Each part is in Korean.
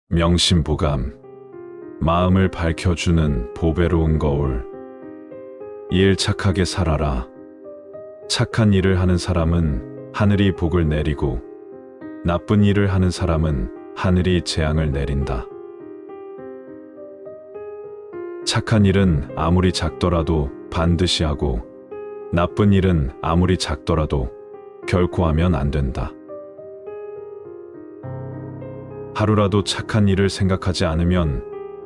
명심보감, 마음을 밝혀주는 보배로운 거울. 일 착하게 살아라. 착한 일을 하는 사람은 하늘이 복을 내리고 나쁜 일을 하는 사람은 하늘이 재앙을 내린다. 착한 일은 아무리 작더라도 반드시 하고 나쁜 일은 아무리 작더라도 결코 하면 안 된다. 하루라도 착한 일을 생각하지 않으면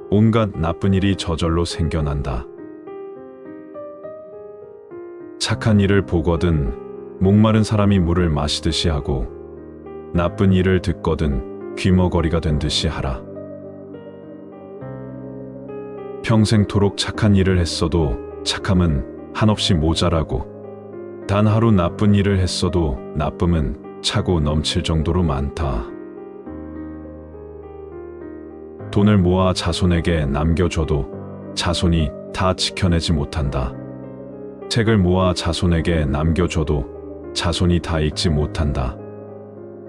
온갖 나쁜 일이 저절로 생겨난다. 착한 일을 보거든 목마른 사람이 물을 마시듯이 하고 나쁜 일을 듣거든 귀머거리가 된 듯이 하라. 평생토록 착한 일을 했어도 착함은 한없이 모자라고 단 하루 나쁜 일을 했어도 나쁨은 차고 넘칠 정도로 많다. 돈을 모아 자손에게 남겨줘도 자손이 다 지켜내지 못한다. 책을 모아 자손에게 남겨줘도 자손이 다 읽지 못한다.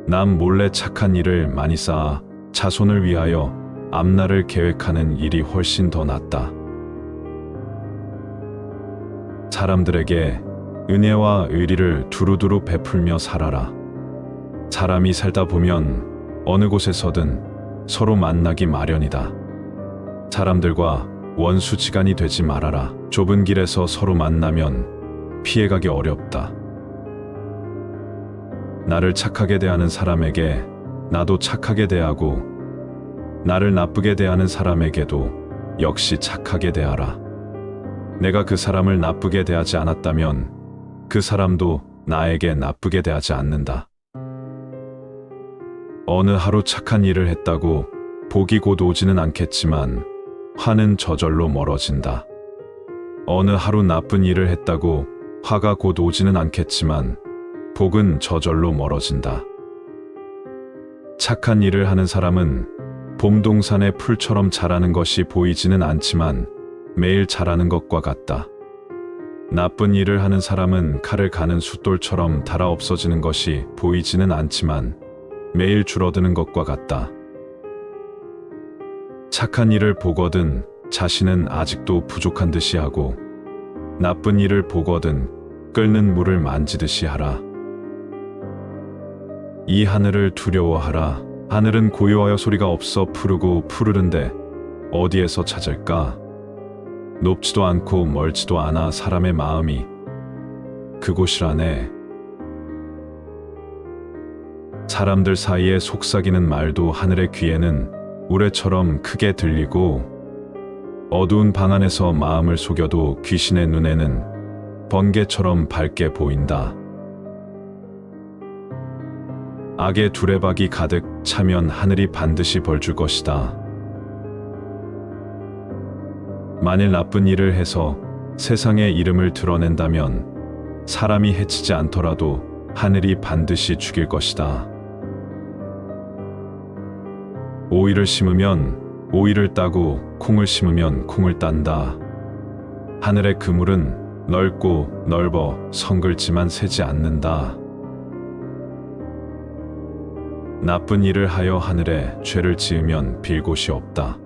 남 몰래 착한 일을 많이 쌓아 자손을 위하여 앞날을 계획하는 일이 훨씬 더 낫다. 사람들에게 은혜와 의리를 두루두루 베풀며 살아라. 사람이 살다 보면 어느 곳에서든 서로 만나기 마련이다. 사람들과 원수지간이 되지 말아라. 좁은 길에서 서로 만나면 피해가기 어렵다. 나를 착하게 대하는 사람에게 나도 착하게 대하고 나를 나쁘게 대하는 사람에게도 역시 착하게 대하라. 내가 그 사람을 나쁘게 대하지 않았다면 그 사람도 나에게 나쁘게 대하지 않는다. 어느 하루 착한 일을 했다고 복이 곧 오지는 않겠지만 화는 저절로 멀어진다. 어느 하루 나쁜 일을 했다고 화가 곧 오지는 않겠지만 복은 저절로 멀어진다. 착한 일을 하는 사람은 봄동산의 풀처럼 자라는 것이 보이지는 않지만 매일 자라는 것과 같다. 나쁜 일을 하는 사람은 칼을 가는 숫돌처럼 닳아 없어지는 것이 보이지는 않지만 매일 줄어드는 것과 같다. 착한 일을 보거든 자신은 아직도 부족한 듯이 하고 나쁜 일을 보거든 끓는 물을 만지듯이 하라. 이 하늘을 두려워하라. 하늘은 고요하여 소리가 없어 푸르고 푸르른데 어디에서 찾을까? 높지도 않고 멀지도 않아 사람의 마음이 그곳이라네. 사람들 사이에 속삭이는 말도 하늘의 귀에는 우레처럼 크게 들리고 어두운 방 안에서 마음을 속여도 귀신의 눈에는 번개처럼 밝게 보인다. 악의 두레박이 가득 차면 하늘이 반드시 벌줄 것이다. 만일 나쁜 일을 해서 세상의 이름을 드러낸다면 사람이 해치지 않더라도 하늘이 반드시 죽일 것이다. 오이를 심으면 오이를 따고 콩을 심으면 콩을 딴다. 하늘의 그물은 넓고 넓어 성글지만 새지 않는다. 나쁜 일을 하여 하늘에 죄를 지으면 빌 곳이 없다.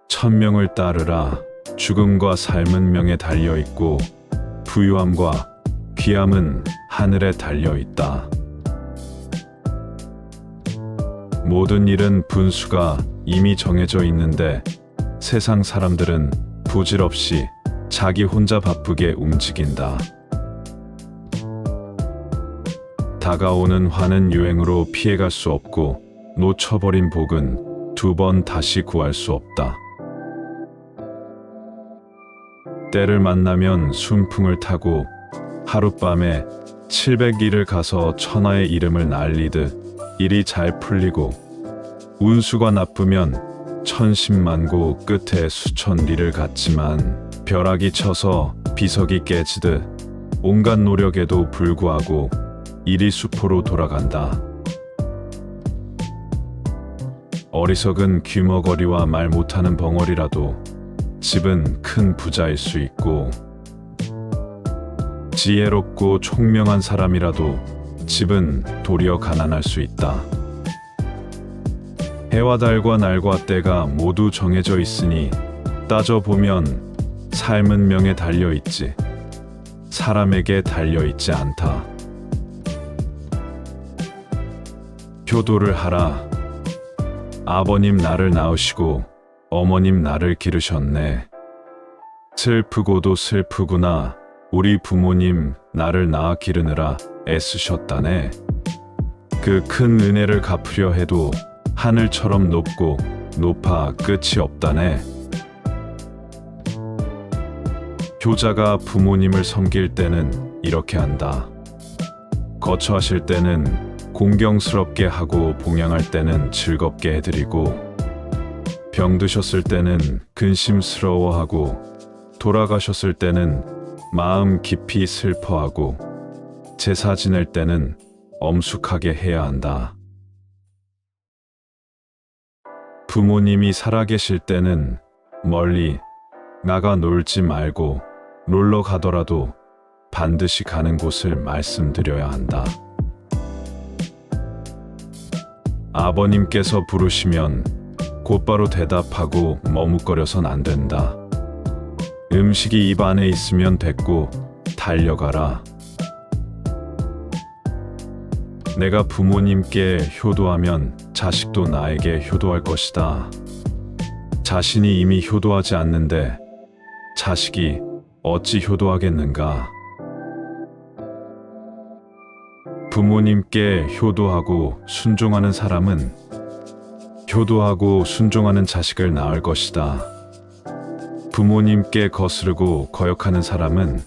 천명을 따르라. 죽음과 삶은 명에 달려있고 부유함과 귀함은 하늘에 달려있다. 모든 일은 분수가 이미 정해져 있는데 세상 사람들은 부질없이 자기 혼자 바쁘게 움직인다. 다가오는 화는 유행으로 피해갈 수 없고 놓쳐버린 복은 두 번 다시 구할 수 없다. 때를 만나면 순풍을 타고 하룻밤에 700리를 가서 천하의 이름을 날리듯 일이 잘 풀리고 운수가 나쁘면 천신만고 끝에 수천리를 갔지만 벼락이 쳐서 비석이 깨지듯 온갖 노력에도 불구하고 일이 수포로 돌아간다. 어리석은 귀머거리와 말 못하는 벙어리라도 집은 큰 부자일 수 있고 지혜롭고 총명한 사람이라도 집은 도리어 가난할 수 있다. 해와 달과 날과 때가 모두 정해져 있으니 따져보면 삶은 명에 달려 있지 사람에게 달려 있지 않다. 효도를 하라. 아버님 나를 낳으시고 어머님 나를 기르셨네. 슬프고도 슬프구나. 우리 부모님 나를 낳아 기르느라 애쓰셨다네. 그 큰 은혜를 갚으려 해도 하늘처럼 높고 높아 끝이 없다네. 효자가 부모님을 섬길 때는 이렇게 한다. 거처하실 때는 공경스럽게 하고 봉양할 때는 즐겁게 해드리고 병드셨을 때는 근심스러워하고 돌아가셨을 때는 마음 깊이 슬퍼하고 제사 지낼 때는 엄숙하게 해야 한다. 부모님이 살아계실 때는 멀리 나가 놀지 말고 놀러 가더라도 반드시 가는 곳을 말씀드려야 한다. 아버님께서 부르시면 곧바로 대답하고 머뭇거려선 안 된다. 음식이 입 안에 있으면 됐고 달려가라. 내가 부모님께 효도하면 자식도 나에게 효도할 것이다. 자신이 이미 효도하지 않는데 자식이 어찌 효도하겠는가? 부모님께 효도하고 순종하는 사람은 효도하고 순종하는 자식을 낳을 것이다. 부모님께 거스르고 거역하는 사람은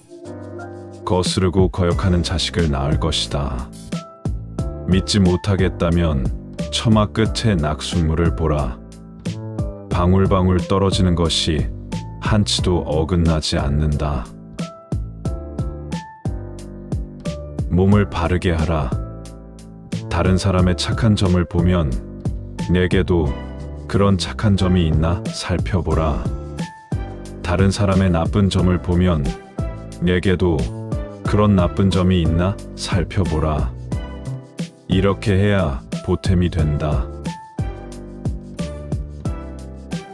거스르고 거역하는 자식을 낳을 것이다. 믿지 못하겠다면 처마 끝에 낙숫물을 보라. 방울방울 떨어지는 것이 한치도 어긋나지 않는다. 몸을 바르게 하라. 다른 사람의 착한 점을 보면 내게도 그런 착한 점이 있나 살펴보라. 다른 사람의 나쁜 점을 보면 내게도 그런 나쁜 점이 있나 살펴보라. 이렇게 해야 보탬이 된다.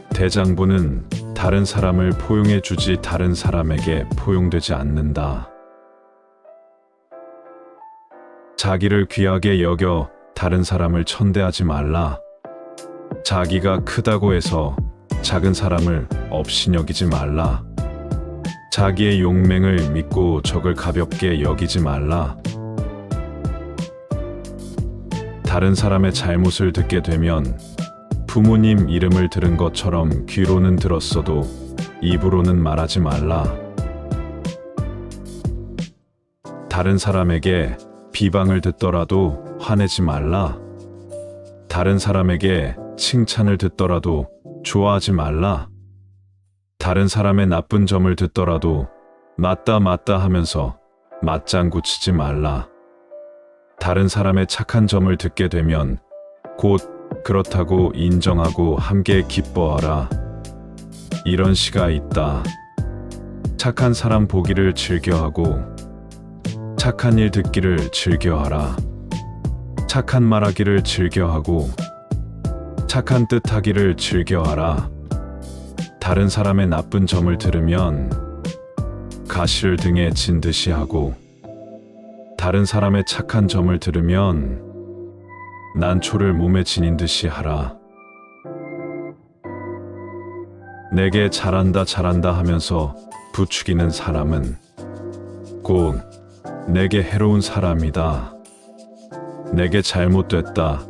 대장부는 다른 사람을 포용해 주지 다른 사람에게 포용되지 않는다. 자기를 귀하게 여겨 다른 사람을 천대하지 말라. 자기가 크다고 해서 작은 사람을 업신여기지 말라. 자기의 용맹을 믿고 적을 가볍게 여기지 말라. 다른 사람의 잘못을 듣게 되면 부모님 이름을 들은 것처럼 귀로는 들었어도 입으로는 말하지 말라. 다른 사람에게 비방을 듣더라도 화내지 말라. 다른 사람에게 칭찬을 듣더라도 좋아하지 말라. 다른 사람의 나쁜 점을 듣더라도 맞다 맞다 하면서 맞장구 치지 말라. 다른 사람의 착한 점을 듣게 되면 곧 그렇다고 인정하고 함께 기뻐하라. 이런 시가 있다. 착한 사람 보기를 즐겨하고 착한 일 듣기를 즐겨하라. 착한 말하기를 즐겨하고 착한 뜻하기를 즐겨하라. 다른 사람의 나쁜 점을 들으면 가시를 등에 진 듯이 하고 다른 사람의 착한 점을 들으면 난초를 몸에 지닌 듯이 하라. 내게 잘한다 잘한다 하면서 부추기는 사람은 곧 내게 해로운 사람이다. 내게 잘못됐다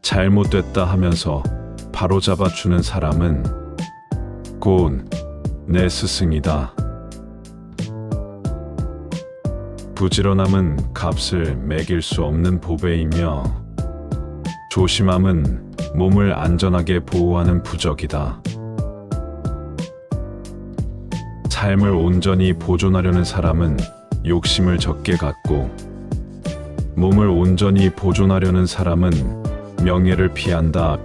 잘못됐다 하면서 바로잡아 주는 사람은 곧 내 스승이다. 부지런함은 값을 매길 수 없는 보배이며 조심함은 몸을 안전하게 보호하는 부적이다. 삶을 온전히 보존하려는 사람은 욕심을 적게 갖고 몸을 온전히 보존하려는 사람은 명예를 피한다.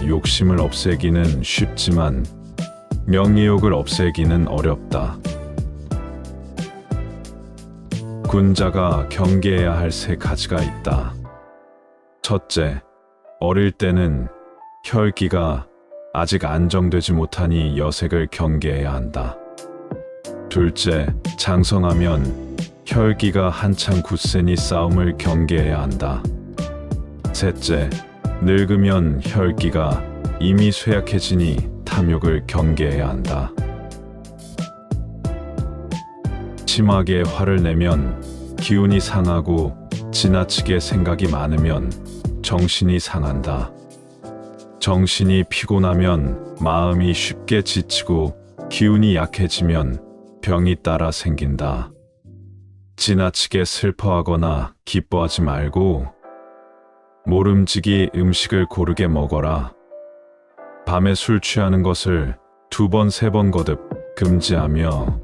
욕심을 없애기는 쉽지만 명예욕을 없애기는 어렵다. 군자가 경계해야 할 세 가지가 있다. 첫째, 어릴 때는 혈기가 아직 안정되지 못하니 여색을 경계해야 한다. 둘째, 장성하면 혈기가 한창 굳세니 싸움을 경계해야 한다. 셋째, 늙으면 혈기가 이미 쇠약해지니 탐욕을 경계해야 한다. 심하게 화를 내면 기운이 상하고 지나치게 생각이 많으면 정신이 상한다. 정신이 피곤하면 마음이 쉽게 지치고 기운이 약해지면 병이 따라 생긴다. 지나치게 슬퍼하거나 기뻐하지 말고 모름지기 음식을 고르게 먹어라. 밤에 술 취하는 것을 2번, 3번 거듭 금지하며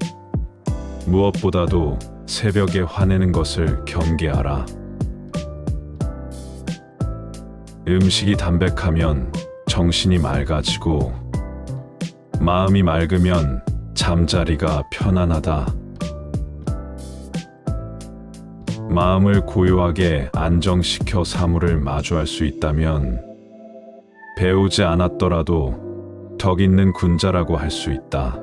무엇보다도 새벽에 화내는 것을 경계하라. 음식이 담백하면 정신이 맑아지고 마음이 맑으면 잠자리가 편안하다. 마음을 고요하게 안정시켜 사물을 마주할 수 있다면 배우지 않았더라도 덕 있는 군자라고 할 수 있다.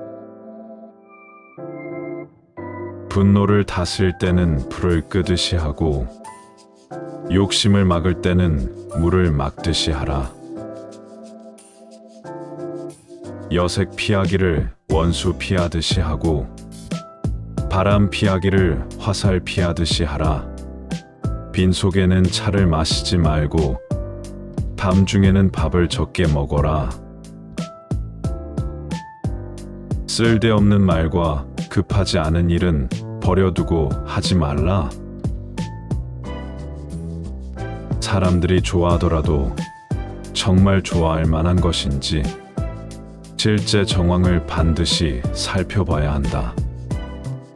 분노를 다스릴 때는 불을 끄듯이 하고 욕심을 막을 때는 물을 막듯이 하라. 여색 피하기를 원수 피하듯이 하고 바람 피하기를 화살 피하듯이 하라. 빈속에는 차를 마시지 말고 밤중에는 밥을 적게 먹어라. 쓸데없는 말과 급하지 않은 일은 버려두고 하지 말라. 사람들이 좋아하더라도 정말 좋아할 만한 것인지 실제 정황을 반드시 살펴봐야 한다.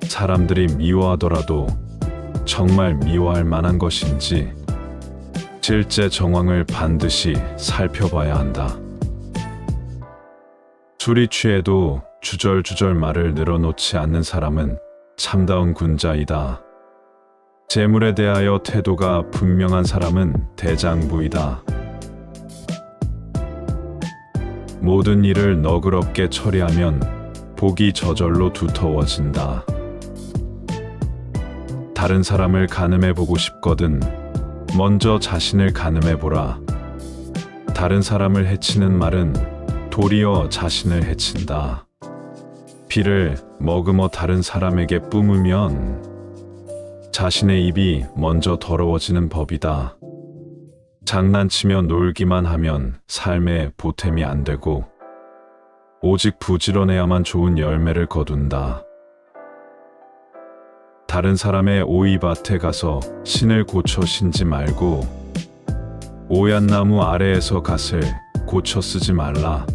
사람들이 미워하더라도 정말 미워할 만한 것인지 실제 정황을 반드시 살펴봐야 한다. 술이 취해도 주절주절 말을 늘어놓지 않는 사람은 참다운 군자이다. 재물에 대하여 태도가 분명한 사람은 대장부이다. 모든 일을 너그럽게 처리하면 복이 저절로 두터워진다. 다른 사람을 가늠해 보고 싶거든 먼저 자신을 가늠해 보라. 다른 사람을 해치는 말은 도리어 자신을 해친다. 피를 머금어 다른 사람에게 뿜으면 자신의 입이 먼저 더러워지는 법이다. 장난치며 놀기만 하면 삶에 보탬이 안 되고 오직 부지런해야만 좋은 열매를 거둔다. 다른 사람의 오이밭에 가서 신을 고쳐 신지 말고 오얏 나무 아래에서 갓을 고쳐 쓰지 말라.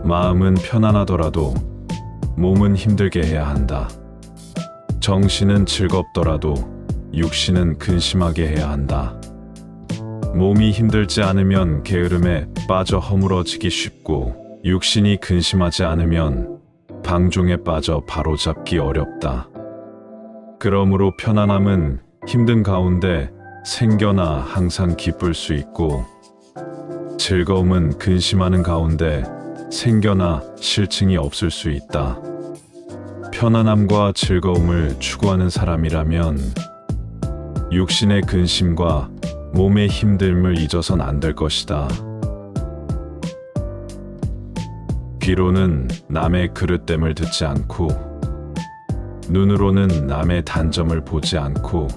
마음은 편안하더라도 몸은 힘들게 해야 한다. 정신은 즐겁더라도 육신은 근심하게 해야 한다. 몸이 힘들지 않으면 게으름에 빠져 허물어지기 쉽고 육신이 근심하지 않으면 방종에 빠져 바로잡기 어렵다. 그러므로 편안함은 힘든 가운데 생겨나 항상 기쁠 수 있고 즐거움은 근심하는 가운데 생겨나 실증이 없을 수 있다. 편안함과 즐거움을 추구하는 사람이라면 육신의 근심과 몸의 힘듦을 잊어선 안 될 것이다. 귀로는 남의 그릇됨을 듣지 않고 눈으로는 남의 단점을 보지 않고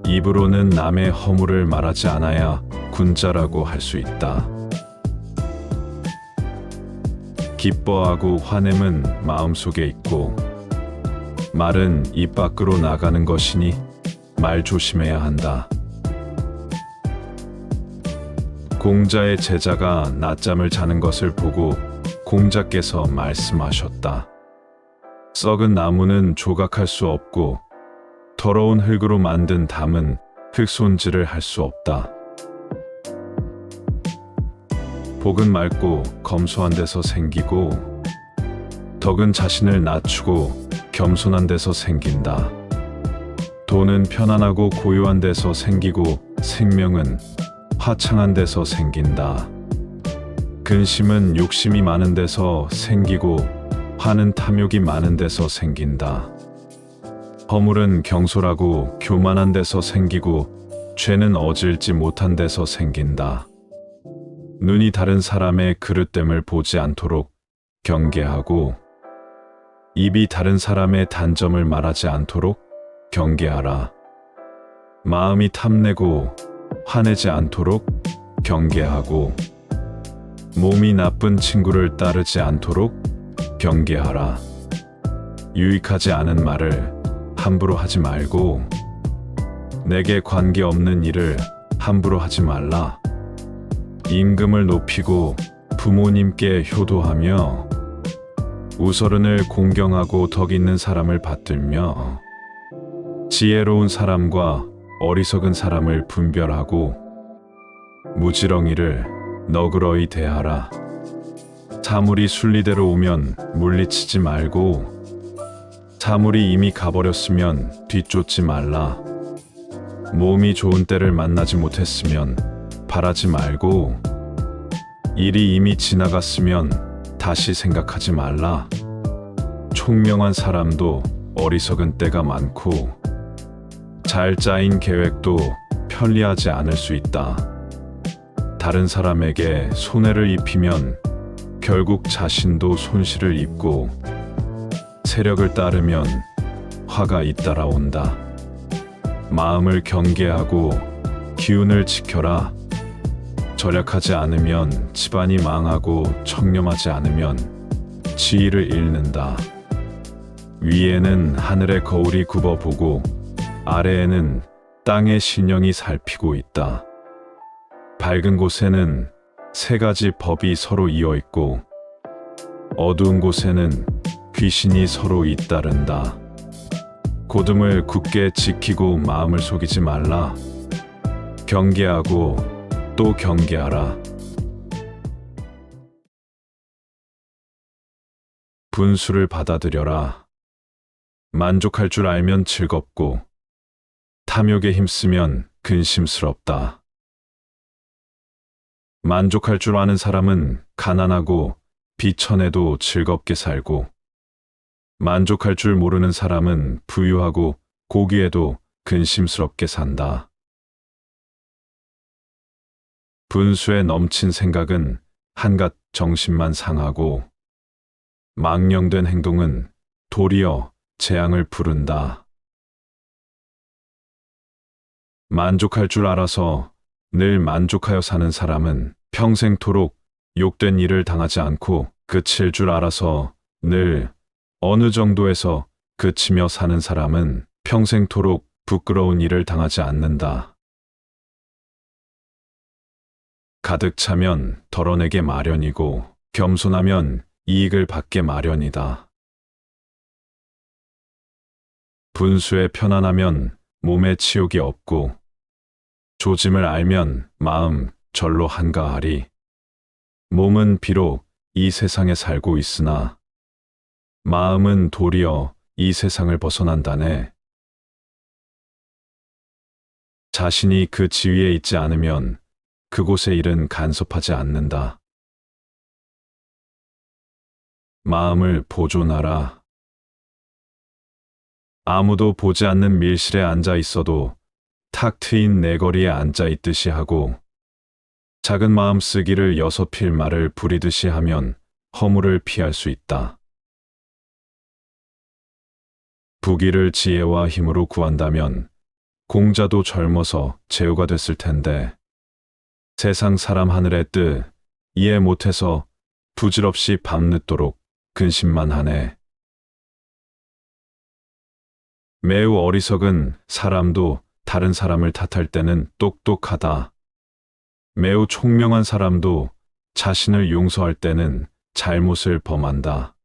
입으로는 남의 허물을 말하지 않아야 군자라고 할 수 있다. 기뻐하고 화냄은 마음속에 있고 말은 입 밖으로 나가는 것이니 말 조심해야 한다. 공자의 제자가 낮잠을 자는 것을 보고 공자께서 말씀하셨다. 썩은 나무는 조각할 수 없고 더러운 흙으로 만든 담은 흙손질을 할 수 없다. 복은 맑고 검소한 데서 생기고 덕은 자신을 낮추고 겸손한 데서 생긴다. 돈은 편안하고 고요한 데서 생기고 생명은 화창한 데서 생긴다. 근심은 욕심이 많은 데서 생기고 화는 탐욕이 많은 데서 생긴다. 허물은 경솔하고 교만한 데서 생기고 죄는 어질지 못한 데서 생긴다. 눈이 다른 사람의 그릇됨을 보지 않도록 경계하고 입이 다른 사람의 단점을 말하지 않도록 경계하라. 마음이 탐내고 화내지 않도록 경계하고 몸이 나쁜 친구를 따르지 않도록 경계하라. 유익하지 않은 말을 함부로 하지 말고 내게 관계없는 일을 함부로 하지 말라. 임금을 높이고 부모님께 효도하며 우서른을 공경하고 덕 있는 사람을 받들며 지혜로운 사람과 어리석은 사람을 분별하고 무지렁이를 너그러이 대하라. 사물이 순리대로 오면 물리치지 말고 사물이 이미 가버렸으면 뒤쫓지 말라. 몸이 좋은 때를 만나지 못했으면 바라지 말고 일이 이미 지나갔으면 다시 생각하지 말라. 총명한 사람도 어리석은 때가 많고 잘 짜인 계획도 편리하지 않을 수 있다. 다른 사람에게 손해를 입히면 결국 자신도 손실을 입고 세력을 따르면 화가 잇따라온다. 마음을 경계하고 기운을 지켜라. 절약하지 않으면 집안이 망하고 청렴하지 않으면 지위를 잃는다. 위에는 하늘의 거울이 굽어보고 아래에는 땅의 신령이 살피고 있다. 밝은 곳에는 세 가지 법이 서로 이어 있고 어두운 곳에는 귀신이 서로 잇따른다. 곧음을 굳게 지키고 마음을 속이지 말라. 경계하고 또 경계하라. 분수를 받아들여라. 만족할 줄 알면 즐겁고 탐욕에 힘쓰면 근심스럽다. 만족할 줄 아는 사람은 가난하고 비천해도 즐겁게 살고 만족할 줄 모르는 사람은 부유하고 고귀해도 근심스럽게 산다. 분수에 넘친 생각은 한갓 정신만 상하고 망령된 행동은 도리어 재앙을 부른다. 만족할 줄 알아서 늘 만족하여 사는 사람은 평생토록 욕된 일을 당하지 않고 그칠 줄 알아서 늘 어느 정도에서 그치며 사는 사람은 평생토록 부끄러운 일을 당하지 않는다. 가득 차면 덜어내게 마련이고 겸손하면 이익을 받게 마련이다. 분수에 편안하면 몸에 치욕이 없고 조짐을 알면 마음 절로 한가하리. 몸은 비록 이 세상에 살고 있으나 마음은 도리어 이 세상을 벗어난다네. 자신이 그 지위에 있지 않으면 그곳의 일은 간섭하지 않는다. 마음을 보존하라. 아무도 보지 않는 밀실에 앉아 있어도 탁 트인 내거리에 앉아 있듯이 하고 작은 마음 쓰기를 6필 말을 부리듯이 하면 허물을 피할 수 있다. 부귀를 지혜와 힘으로 구한다면 공자도 젊어서 제후가 됐을 텐데 세상 사람 하늘의 뜻 이해 못해서 부질없이 밤늦도록 근심만 하네. 매우 어리석은 사람도 다른 사람을 탓할 때는 똑똑하다. 매우 총명한 사람도 자신을 용서할 때는 잘못을 범한다.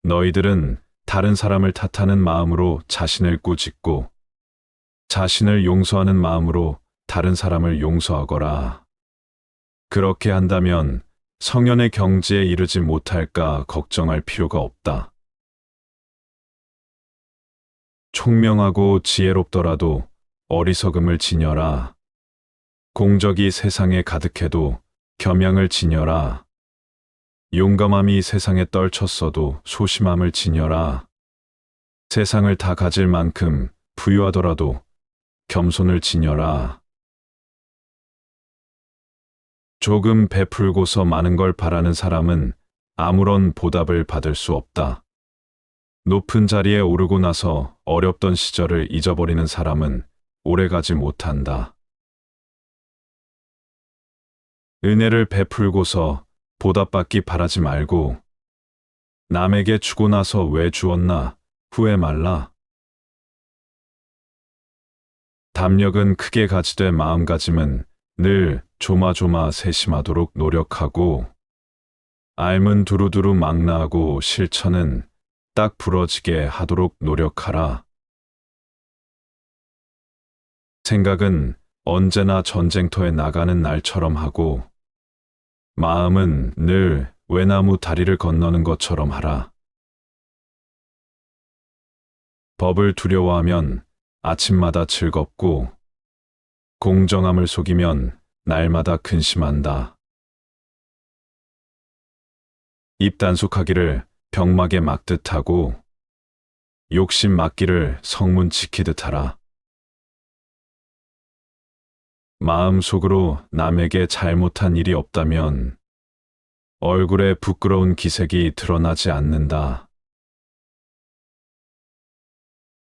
너희들은 다른 사람을 탓하는 마음으로 자신을 꾸짖고 자신을 용서하는 마음으로 다른 사람을 용서하거라. 그렇게 한다면 성현의 경지에 이르지 못할까 걱정할 필요가 없다. 총명하고 지혜롭더라도 어리석음을 지녀라. 공적이 세상에 가득해도 겸양을 지녀라. 용감함이 세상에 떨쳤어도 소심함을 지녀라. 세상을 다 가질 만큼 부유하더라도 겸손을 지녀라. 조금 베풀고서 많은 걸 바라는 사람은 아무런 보답을 받을 수 없다. 높은 자리에 오르고 나서 어렵던 시절을 잊어버리는 사람은 오래가지 못한다. 은혜를 베풀고서 보답받기 바라지 말고 남에게 주고 나서 왜 주었나 후회 말라. 담력은 크게 가지되 마음가짐은 늘 조마조마 세심하도록 노력하고 앓은 두루두루 망라하고 실천은 딱 부러지게 하도록 노력하라. 생각은 언제나 전쟁터에 나가는 날처럼 하고 마음은 늘 외나무 다리를 건너는 것처럼 하라. 법을 두려워하면 아침마다 즐겁고 공정함을 속이면 날마다 근심한다. 입 단속하기를 병막에 막듯 하고 욕심 막기를 성문 지키듯 하라. 마음속으로 남에게 잘못한 일이 없다면 얼굴에 부끄러운 기색이 드러나지 않는다.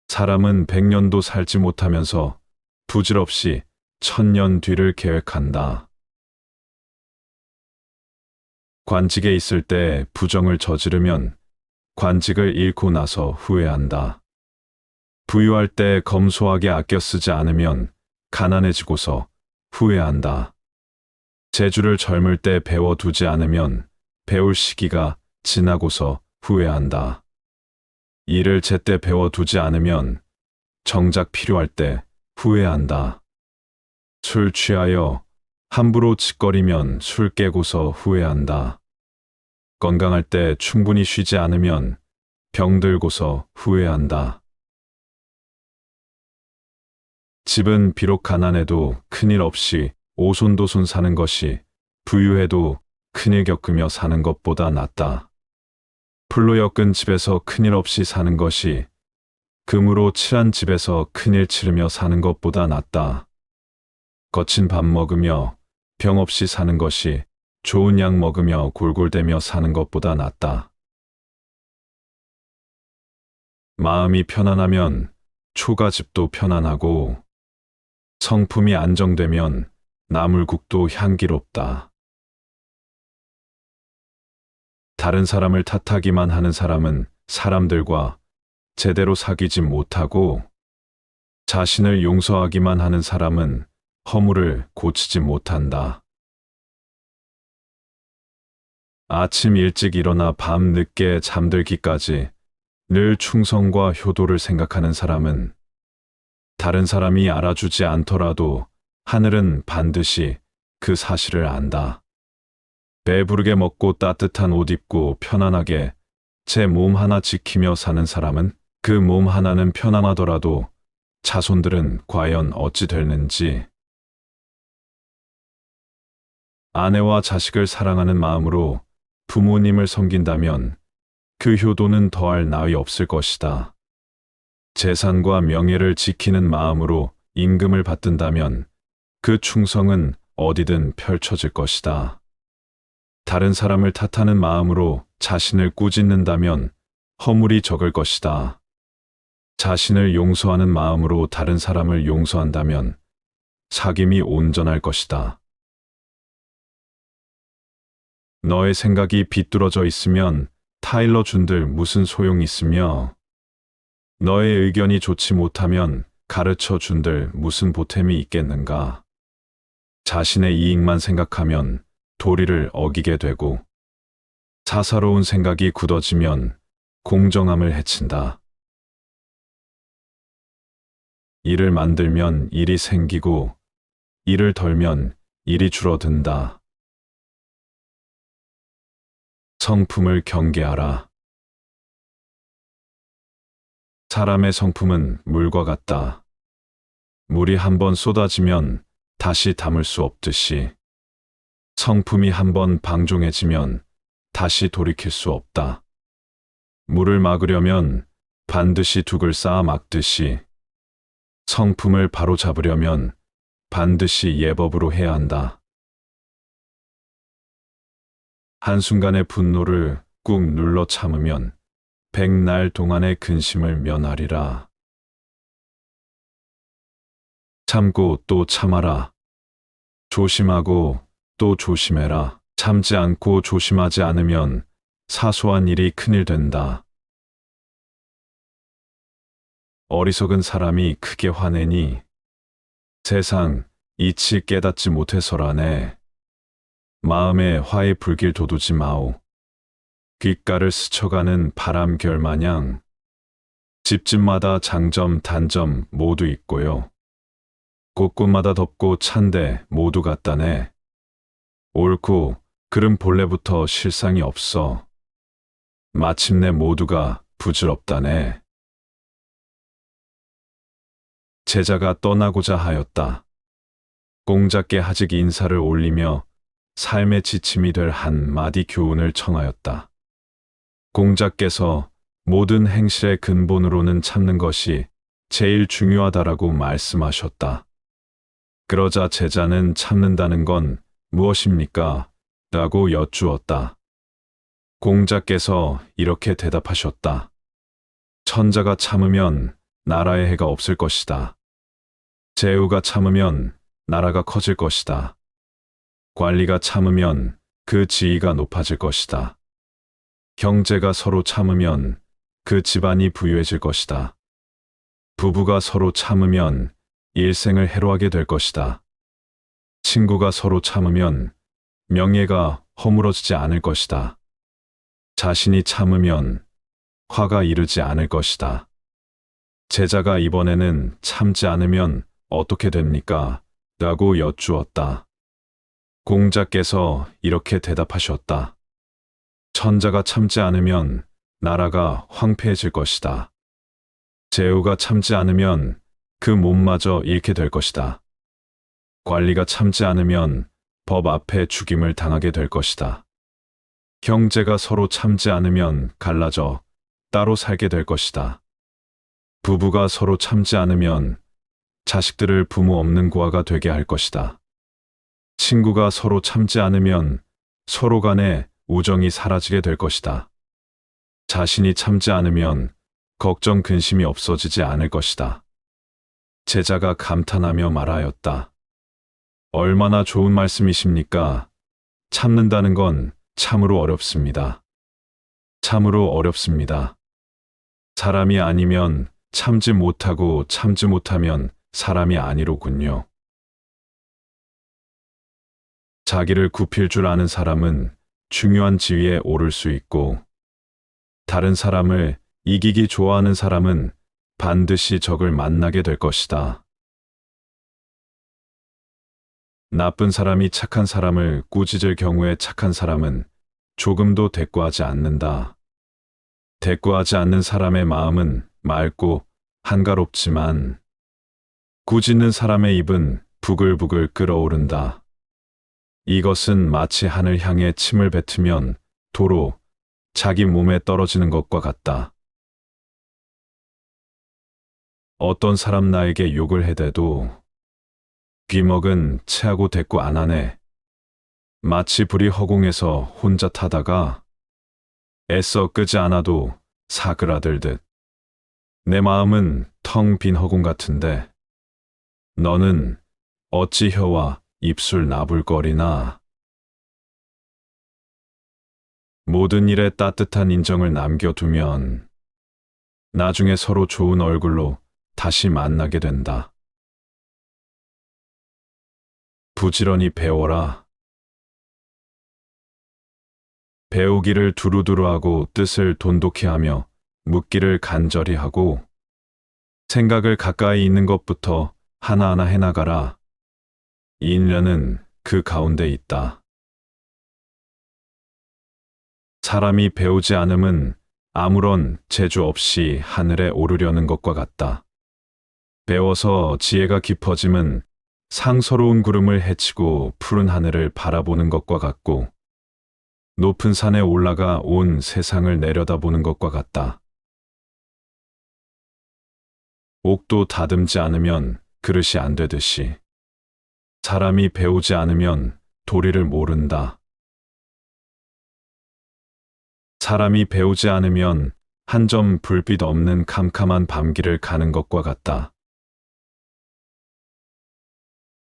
사람은 100년도 살지 못하면서 부질없이 1000년 뒤를 계획한다. 관직에 있을 때 부정을 저지르면 관직을 잃고 나서 후회한다. 부유할 때 검소하게 아껴 쓰지 않으면 가난해지고서 후회한다. 재주를 젊을 때 배워두지 않으면 배울 시기가 지나고서 후회한다. 일을 제때 배워두지 않으면 정작 필요할 때 후회한다. 술 취하여 함부로 짓거리면 술 깨고서 후회한다. 건강할 때 충분히 쉬지 않으면 병들고서 후회한다. 집은 비록 가난해도 큰일 없이 오손도손 사는 것이 부유해도 큰일 겪으며 사는 것보다 낫다. 풀로 엮은 집에서 큰일 없이 사는 것이 금으로 칠한 집에서 큰일 치르며 사는 것보다 낫다. 거친 밥 먹으며 병 없이 사는 것이 좋은 약 먹으며 골골대며 사는 것보다 낫다. 마음이 편안하면 초가집도 편안하고 성품이 안정되면 나물국도 향기롭다. 다른 사람을 탓하기만 하는 사람은 사람들과 제대로 사귀지 못하고 자신을 용서하기만 하는 사람은 허물을 고치지 못한다. 아침 일찍 일어나 밤 늦게 잠들기까지 늘 충성과 효도를 생각하는 사람은 다른 사람이 알아주지 않더라도 하늘은 반드시 그 사실을 안다. 배부르게 먹고 따뜻한 옷 입고 편안하게 제 몸 하나 지키며 사는 사람은 그 몸 하나는 편안하더라도 자손들은 과연 어찌 됐는지. 아내와 자식을 사랑하는 마음으로 부모님을 섬긴다면 그 효도는 더할 나위 없을 것이다. 재산과 명예를 지키는 마음으로 임금을 받든다면 그 충성은 어디든 펼쳐질 것이다. 다른 사람을 탓하는 마음으로 자신을 꾸짖는다면 허물이 적을 것이다. 자신을 용서하는 마음으로 다른 사람을 용서한다면 사귐이 온전할 것이다. 너의 생각이 비뚤어져 있으면 타일러 준들 무슨 소용 있으며 너의 의견이 좋지 못하면 가르쳐 준들 무슨 보탬이 있겠는가. 자신의 이익만 생각하면 도리를 어기게 되고 사사로운 생각이 굳어지면 공정함을 해친다. 일을 만들면 일이 생기고 일을 덜면 일이 줄어든다. 성품을 경계하라. 사람의 성품은 물과 같다. 물이 한번 쏟아지면 다시 담을 수 없듯이 성품이 한번 방종해지면 다시 돌이킬 수 없다. 물을 막으려면 반드시 둑을 쌓아 막듯이 성품을 바로잡으려면 반드시 예법으로 해야 한다. 한순간의 분노를 꾹 눌러 참으면 백날 동안의 근심을 면하리라. 참고 또 참아라. 조심하고 또 조심해라. 참지 않고 조심하지 않으면 사소한 일이 큰일 된다. 어리석은 사람이 크게 화내니 세상 이치 깨닫지 못해서라네. 마음에 화의 불길 돋우지 마오. 귓가를 스쳐가는 바람결 마냥 집집마다 장점 단점 모두 있고요. 곳곳마다 덥고 찬데 모두 같다네. 옳고 그름 본래부터 실상이 없어. 마침내 모두가 부질없다네. 제자가 떠나고자 하였다. 꽁작게 하직 인사를 올리며 삶의 지침이 될 한마디 교훈을 청하였다. 공자께서 모든 행실의 근본으로는 참는 것이 제일 중요하다라고 말씀하셨다. 그러자 제자는 참는다는 건 무엇입니까? 라고 여쭈었다. 공자께서 이렇게 대답하셨다. 천자가 참으면 나라의 해가 없을 것이다. 제후가 참으면 나라가 커질 것이다. 관리가 참으면 그 지위가 높아질 것이다. 형제가 서로 참으면 그 집안이 부유해질 것이다. 부부가 서로 참으면 일생을 해로하게 될 것이다. 친구가 서로 참으면 명예가 허물어지지 않을 것이다. 자신이 참으면 화가 이르지 않을 것이다. 제자가 이번에는 참지 않으면 어떻게 됩니까? 라고 여쭈었다. 공자께서 이렇게 대답하셨다. 천자가 참지 않으면 나라가 황폐해질 것이다. 제후가 참지 않으면 그 몸마저 잃게 될 것이다. 관리가 참지 않으면 법 앞에 죽임을 당하게 될 것이다. 형제가 서로 참지 않으면 갈라져 따로 살게 될 것이다. 부부가 서로 참지 않으면 자식들을 부모 없는 고아가 되게 할 것이다. 친구가 서로 참지 않으면 서로 간의 우정이 사라지게 될 것이다. 자신이 참지 않으면 걱정 근심이 없어지지 않을 것이다. 제자가 감탄하며 말하였다. 얼마나 좋은 말씀이십니까? 참는다는 건 참으로 어렵습니다. 참으로 어렵습니다. 사람이 아니면 참지 못하고 참지 못하면 사람이 아니로군요. 자기를 굽힐 줄 아는 사람은 중요한 지위에 오를 수 있고, 다른 사람을 이기기 좋아하는 사람은 반드시 적을 만나게 될 것이다. 나쁜 사람이 착한 사람을 꾸짖을 경우에 착한 사람은 조금도 대꾸하지 않는다. 대꾸하지 않는 사람의 마음은 맑고 한가롭지만 꾸짖는 사람의 입은 부글부글 끓어오른다. 이것은 마치 하늘 향해 침을 뱉으면 도로 자기 몸에 떨어지는 것과 같다. 어떤 사람 나에게 욕을 해대도 귀먹은 체하고 대꾸 안 하네. 마치 불이 허공에서 혼자 타다가 애써 끄지 않아도 사그라들듯. 내 마음은 텅 빈 허공 같은데 너는 어찌 혀와 입술 나불거리나. 모든 일에 따뜻한 인정을 남겨두면 나중에 서로 좋은 얼굴로 다시 만나게 된다. 부지런히 배워라. 배우기를 두루두루 하고 뜻을 돈독히 하며 묻기를 간절히 하고 생각을 가까이 있는 것부터 하나하나 해나가라. 인연은 그 가운데 있다. 사람이 배우지 않음은 아무런 재주 없이 하늘에 오르려는 것과 같다. 배워서 지혜가 깊어짐은 상서로운 구름을 헤치고 푸른 하늘을 바라보는 것과 같고 높은 산에 올라가 온 세상을 내려다보는 것과 같다. 옥도 다듬지 않으면 그릇이 안 되듯이 사람이 배우지 않으면 도리를 모른다. 사람이 배우지 않으면 한 점 불빛 없는 캄캄한 밤길을 가는 것과 같다.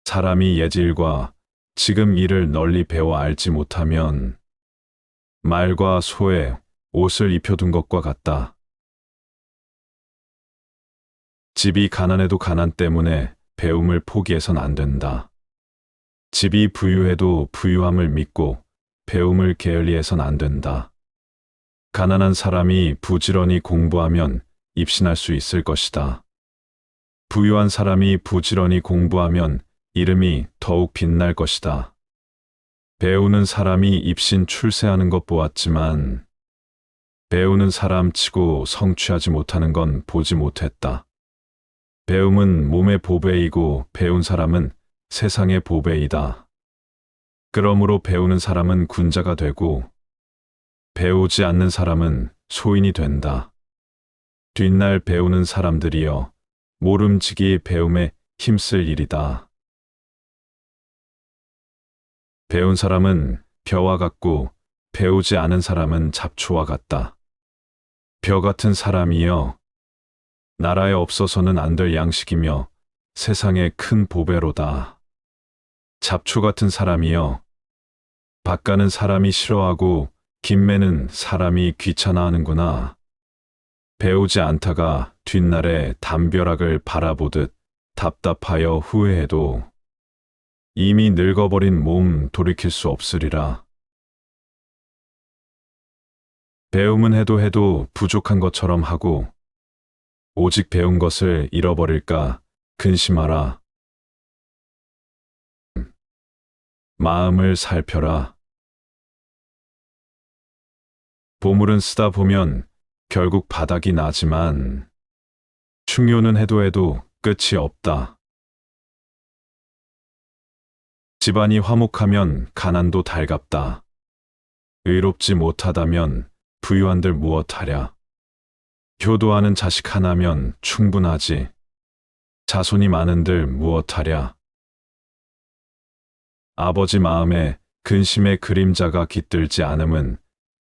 사람이 예질과 지금 이를 널리 배워 알지 못하면 말과 소에 옷을 입혀둔 것과 같다. 집이 가난해도 가난 때문에 배움을 포기해선 안 된다. 집이 부유해도 부유함을 믿고 배움을 게을리해선 안 된다. 가난한 사람이 부지런히 공부하면 입신할 수 있을 것이다. 부유한 사람이 부지런히 공부하면 이름이 더욱 빛날 것이다. 배우는 사람이 입신 출세하는 것 보았지만 배우는 사람 치고 성취하지 못하는 건 보지 못했다. 배움은 몸의 보배이고 배운 사람은 세상의 보배이다. 그러므로 배우는 사람은 군자가 되고 배우지 않는 사람은 소인이 된다. 뒷날 배우는 사람들이여 모름지기 배움에 힘쓸 일이다. 배운 사람은 벼와 같고 배우지 않은 사람은 잡초와 같다. 벼 같은 사람이여 나라에 없어서는 안 될 양식이며 세상의 큰 보배로다. 잡초 같은 사람이여 밭 가는 사람이 싫어하고 김매는 사람이 귀찮아하는구나. 배우지 않다가 뒷날에 담벼락을 바라보듯 답답하여 후회해도 이미 늙어버린 몸 돌이킬 수 없으리라. 배움은 해도 부족한 것처럼 하고 오직 배운 것을 잃어버릴까 근심하라. 마음을 살펴라. 보물은 쓰다 보면 결국 바닥이 나지만 충효는 해도 끝이 없다. 집안이 화목하면 가난도 달갑다. 의롭지 못하다면 부유한들 무엇하랴. 효도하는 자식 하나면 충분하지. 자손이 많은들 무엇하랴. 아버지 마음에 근심의 그림자가 깃들지 않음은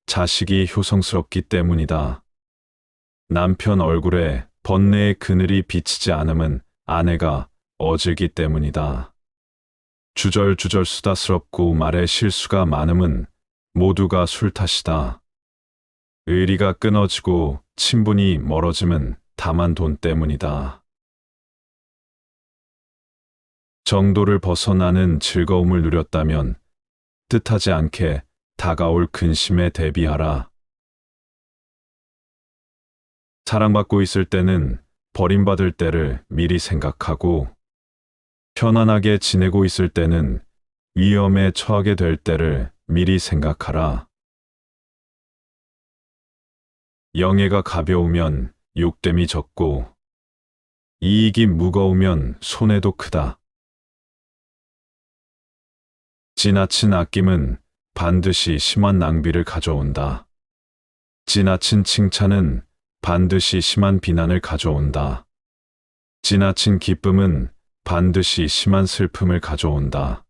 자식이 효성스럽기 때문이다. 남편 얼굴에 번뇌의 그늘이 비치지 않음은 아내가 어질기 때문이다. 주절주절 수다스럽고 말에 실수가 많음은 모두가 술 탓이다. 의리가 끊어지고 친분이 멀어짐은 다만 돈 때문이다. 정도를 벗어나는 즐거움을 누렸다면 뜻하지 않게 다가올 근심에 대비하라. 사랑받고 있을 때는 버림받을 때를 미리 생각하고 편안하게 지내고 있을 때는 위험에 처하게 될 때를 미리 생각하라. 영예가 가벼우면 욕됨이 적고 이익이 무거우면 손해도 크다. 지나친 아낌은 반드시 심한 낭비를 가져온다. 지나친 칭찬은 반드시 심한 비난을 가져온다. 지나친 기쁨은 반드시 심한 슬픔을 가져온다.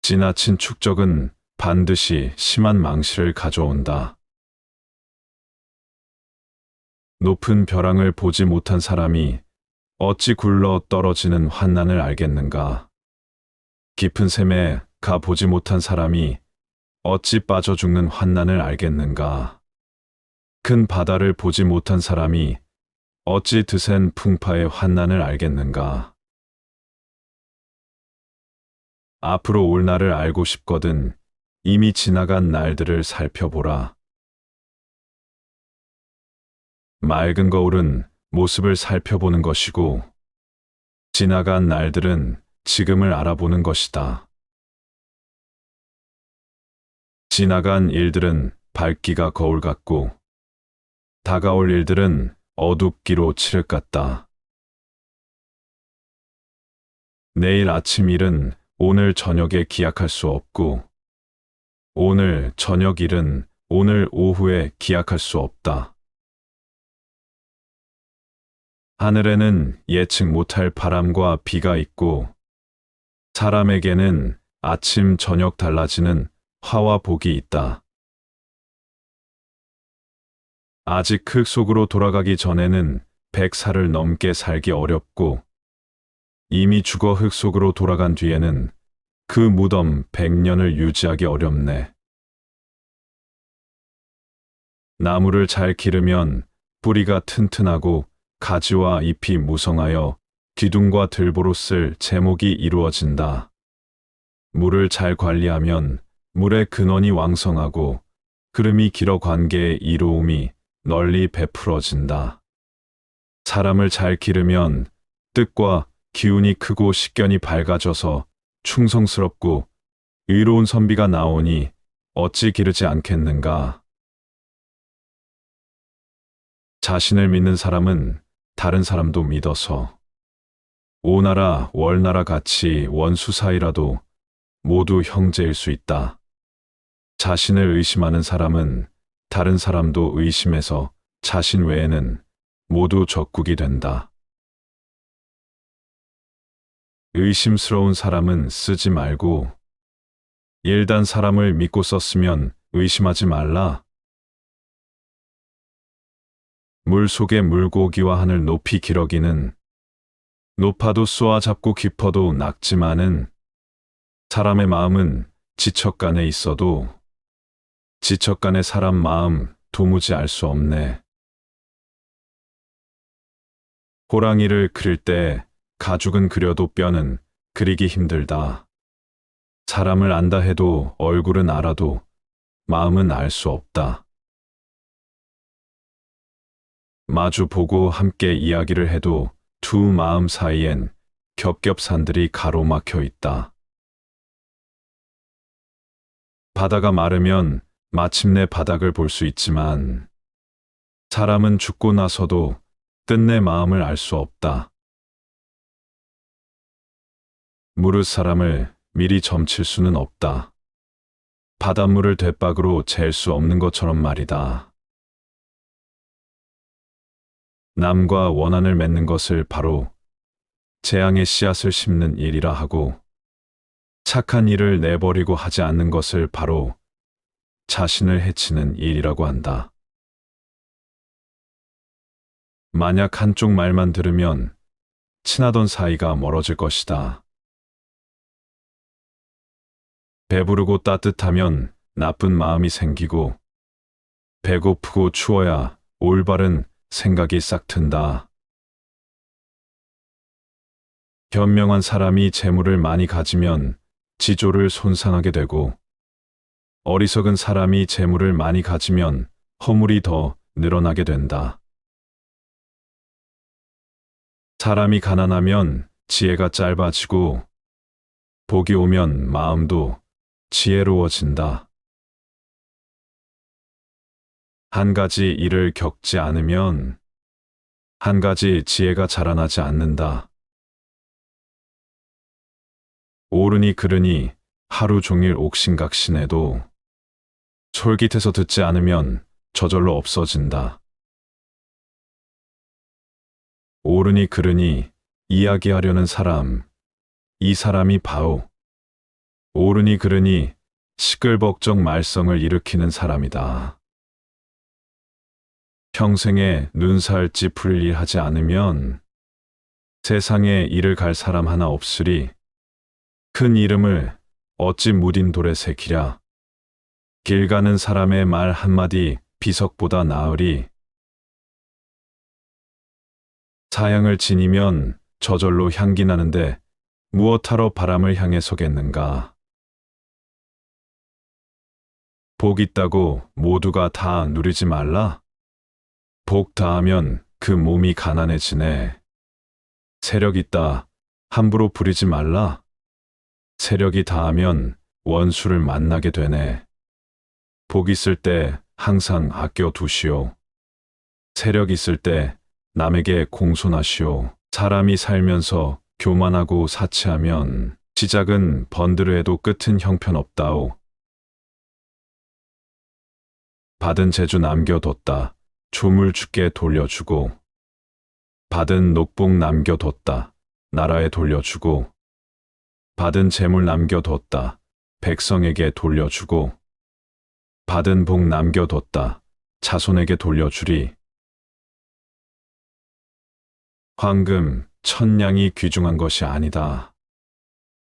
지나친 축적은 반드시 심한 망실을 가져온다. 높은 벼랑을 보지 못한 사람이 어찌 굴러 떨어지는 환난을 알겠는가? 깊은 샘에 가 보지 못한 사람이 어찌 빠져 죽는 환난을 알겠는가? 큰 바다를 보지 못한 사람이 어찌 드센 풍파의 환난을 알겠는가? 앞으로 올 날을 알고 싶거든 이미 지나간 날들을 살펴보라. 맑은 거울은 모습을 살펴보는 것이고 지나간 날들은 지금을 알아보는 것이다. 지나간 일들은 밝기가 거울 같고 다가올 일들은 어둡기로 칠흑 같다. 내일 아침 일은 오늘 저녁에 기약할 수 없고, 오늘 저녁 일은 오늘 오후에 기약할 수 없다. 하늘에는 예측 못할 바람과 비가 있고, 사람에게는 아침 저녁 달라지는 화와 복이 있다. 아직 흙 속으로 돌아가기 전에는 100살을 넘게 살기 어렵고, 이미 죽어 흙 속으로 돌아간 뒤에는 그 무덤 100년을 유지하기 어렵네. 나무를 잘 기르면 뿌리가 튼튼하고 가지와 잎이 무성하여 기둥과 들보로 쓸 제목이 이루어진다. 물을 잘 관리하면 물의 근원이 왕성하고 흐름이 길어 관계의 이로움이 널리 베풀어진다. 사람을 잘 기르면 뜻과 기운이 크고 식견이 밝아져서 충성스럽고 의로운 선비가 나오니 어찌 기르지 않겠는가. 자신을 믿는 사람은 다른 사람도 믿어서 오나라 월나라 같이 원수 사이라도 모두 형제일 수 있다. 자신을 의심하는 사람은 다른 사람도 의심해서 자신 외에는 모두 적국이 된다. 의심스러운 사람은 쓰지 말고 일단 사람을 믿고 썼으면 의심하지 말라. 물 속의 물고기와 하늘 높이 기러기는 높아도 쏘아 잡고 깊어도 낙지만은 사람의 마음은 지척간에 있어도 지척간의 사람 마음 도무지 알 수 없네. 호랑이를 그릴 때 가죽은 그려도 뼈는 그리기 힘들다. 사람을 안다 해도 얼굴은 알아도 마음은 알 수 없다. 마주 보고 함께 이야기를 해도 두 마음 사이엔 겹겹산들이 가로막혀 있다. 바다가 마르면 마침내 바닥을 볼 수 있지만 사람은 죽고 나서도 끝내 마음을 알 수 없다. 무릇 사람을 미리 점칠 수는 없다. 바닷물을 돛박으로 잴 수 없는 것처럼 말이다. 남과 원한을 맺는 것을 바로 재앙의 씨앗을 심는 일이라 하고 착한 일을 내버리고 하지 않는 것을 바로 자신을 해치는 일이라고 한다. 만약 한쪽 말만 들으면 친하던 사이가 멀어질 것이다. 배부르고 따뜻하면 나쁜 마음이 생기고 배고프고 추워야 올바른 생각이 싹 튼다. 현명한 사람이 재물을 많이 가지면 지조를 손상하게 되고 어리석은 사람이 재물을 많이 가지면 허물이 더 늘어나게 된다. 사람이 가난하면 지혜가 짧아지고 복이 오면 마음도 지혜로워진다. 한 가지 일을 겪지 않으면 한 가지 지혜가 자라나지 않는다. 옳으니 그르니 하루 종일 옥신각신해도 솔깃해서 듣지 않으면 저절로 없어진다. 옳으니 그르니 이야기하려는 사람, 이 사람이 바오. 옳으니 그르니 시끌벅적 말썽을 일으키는 사람이다. 평생에 눈살 찌푸릴 일 하지 않으면 세상에 이를 갈 사람 하나 없으리. 큰 이름을 어찌 무딘 돌에 새기랴. 길 가는 사람의 말 한마디 비석보다 나으리. 사양을 지니면 저절로 향기 나는데 무엇하러 바람을 향해 서겠는가. 복 있다고 모두가 다 누리지 말라. 복 다하면 그 몸이 가난해지네. 세력 있다 함부로 부리지 말라. 세력이 다하면 원수를 만나게 되네. 복 있을 때 항상 아껴 두시오. 세력 있을 때 남에게 공손하시오. 사람이 살면서 교만하고 사치하면 시작은 번드르해도 끝은 형편없다오. 받은 재주 남겨뒀다. 조물 주께 돌려주고. 받은 녹복 남겨뒀다. 나라에 돌려주고. 받은 재물 남겨뒀다. 백성에게 돌려주고. 받은 복 남겨뒀다. 자손에게 돌려주리. 황금, 천냥이 귀중한 것이 아니다.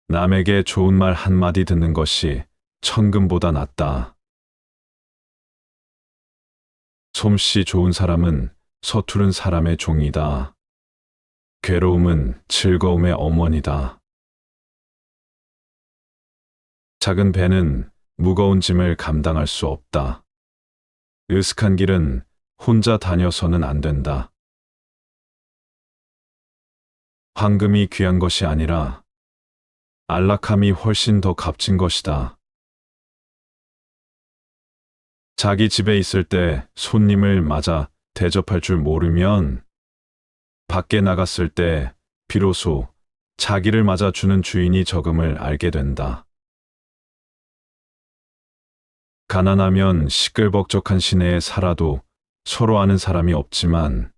남에게 좋은 말 한마디 듣는 것이 천금보다 낫다. 솜씨 좋은 사람은 서투른 사람의 종이다. 괴로움은 즐거움의 어머니다. 작은 배는 무거운 짐을 감당할 수 없다. 으슥한 길은 혼자 다녀서는 안 된다. 황금이 귀한 것이 아니라 안락함이 훨씬 더 값진 것이다. 자기 집에 있을 때 손님을 맞아 대접할 줄 모르면 밖에 나갔을 때 비로소 자기를 맞아주는 주인이 적음을 알게 된다. 가난하면 시끌벅적한 시내에 살아도 서로 아는 사람이 없지만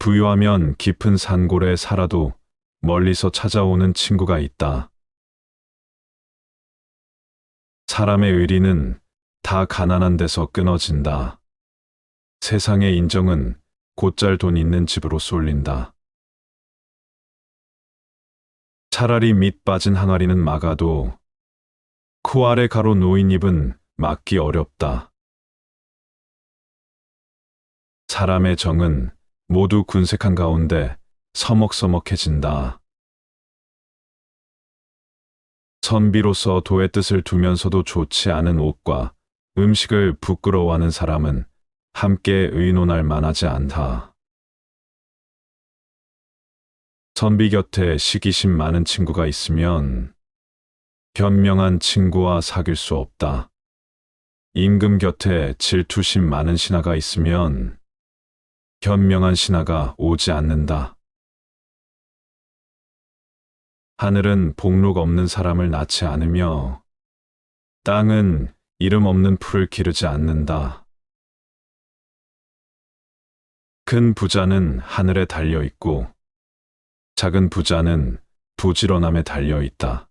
부유하면 깊은 산골에 살아도 멀리서 찾아오는 친구가 있다. 사람의 의리는 다 가난한 데서 끊어진다. 세상의 인정은 곧잘 돈 있는 집으로 쏠린다. 차라리 밑 빠진 항아리는 막아도 코 아래 가로 놓인 입은 막기 어렵다. 사람의 정은 모두 군색한 가운데 서먹서먹해진다. 선비로서 도의 뜻을 두면서도 좋지 않은 옷과 음식을 부끄러워하는 사람은 함께 의논할 만하지 않다. 선비 곁에 시기심 많은 친구가 있으면 현명한 친구와 사귈 수 없다. 임금 곁에 질투심 많은 신하가 있으면 현명한 신하가 오지 않는다. 하늘은 복록 없는 사람을 낳지 않으며 땅은 이름 없는 풀을 기르지 않는다. 큰 부자는 하늘에 달려 있고 작은 부자는 부지런함에 달려 있다.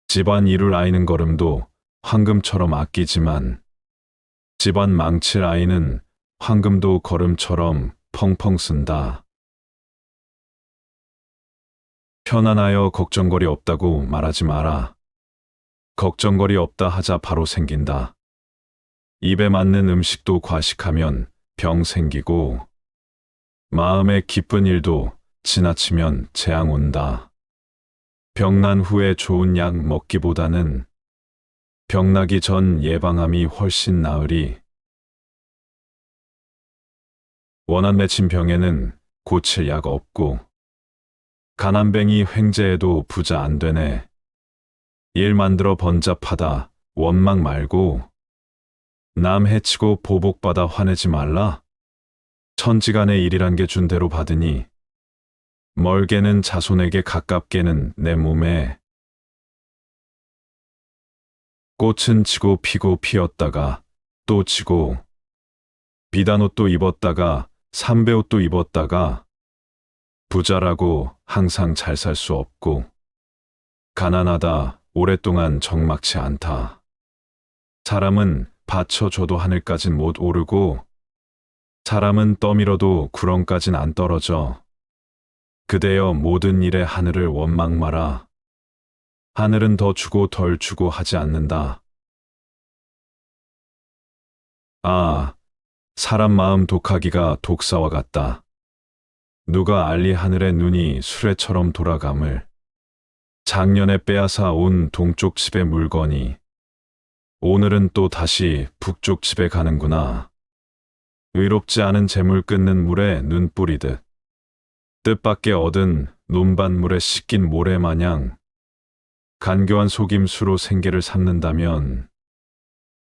집안 이룰 아이는 걸음도 황금처럼 아끼지만 집안 망칠 아이는 황금도 걸음처럼 펑펑 쓴다. 편안하여 걱정거리 없다고 말하지 마라. 걱정거리 없다 하자 바로 생긴다. 입에 맞는 음식도 과식하면 병 생기고 마음에 기쁜 일도 지나치면 재앙 온다. 병난 후에 좋은 약 먹기보다는 병나기 전 예방함이 훨씬 나으리. 원한 맺힌 병에는 고칠 약 없고 가난뱅이 횡재해도 부자 안 되네. 일 만들어 번잡하다 원망 말고 남 해치고 보복받아 화내지 말라. 천지간의 일이란 게 준 대로 받으니 멀게는 자손에게 가깝게는 내 몸에. 꽃은 지고 피고 피었다가 또 지고 비단 옷도 입었다가 삼배 옷도 입었다가 부자라고 항상 잘 살 수 없고 가난하다 오랫동안 적막치 않다. 사람은 받쳐줘도 하늘까진 못 오르고 사람은 떠밀어도 구렁까진 안 떨어져. 그대여 모든 일에 하늘을 원망 마라. 하늘은 더 주고 덜 주고 하지 않는다. 아, 사람 마음 독하기가 독사와 같다. 누가 알리 하늘의 눈이 수레처럼 돌아감을. 작년에 빼앗아 온 동쪽 집의 물건이 오늘은 또 다시 북쪽 집에 가는구나. 의롭지 않은 재물 끊는 물에 눈 뿌리듯 뜻밖의 얻은 논밭물에 씻긴 모래 마냥 간교한 속임수로 생계를 삼는다면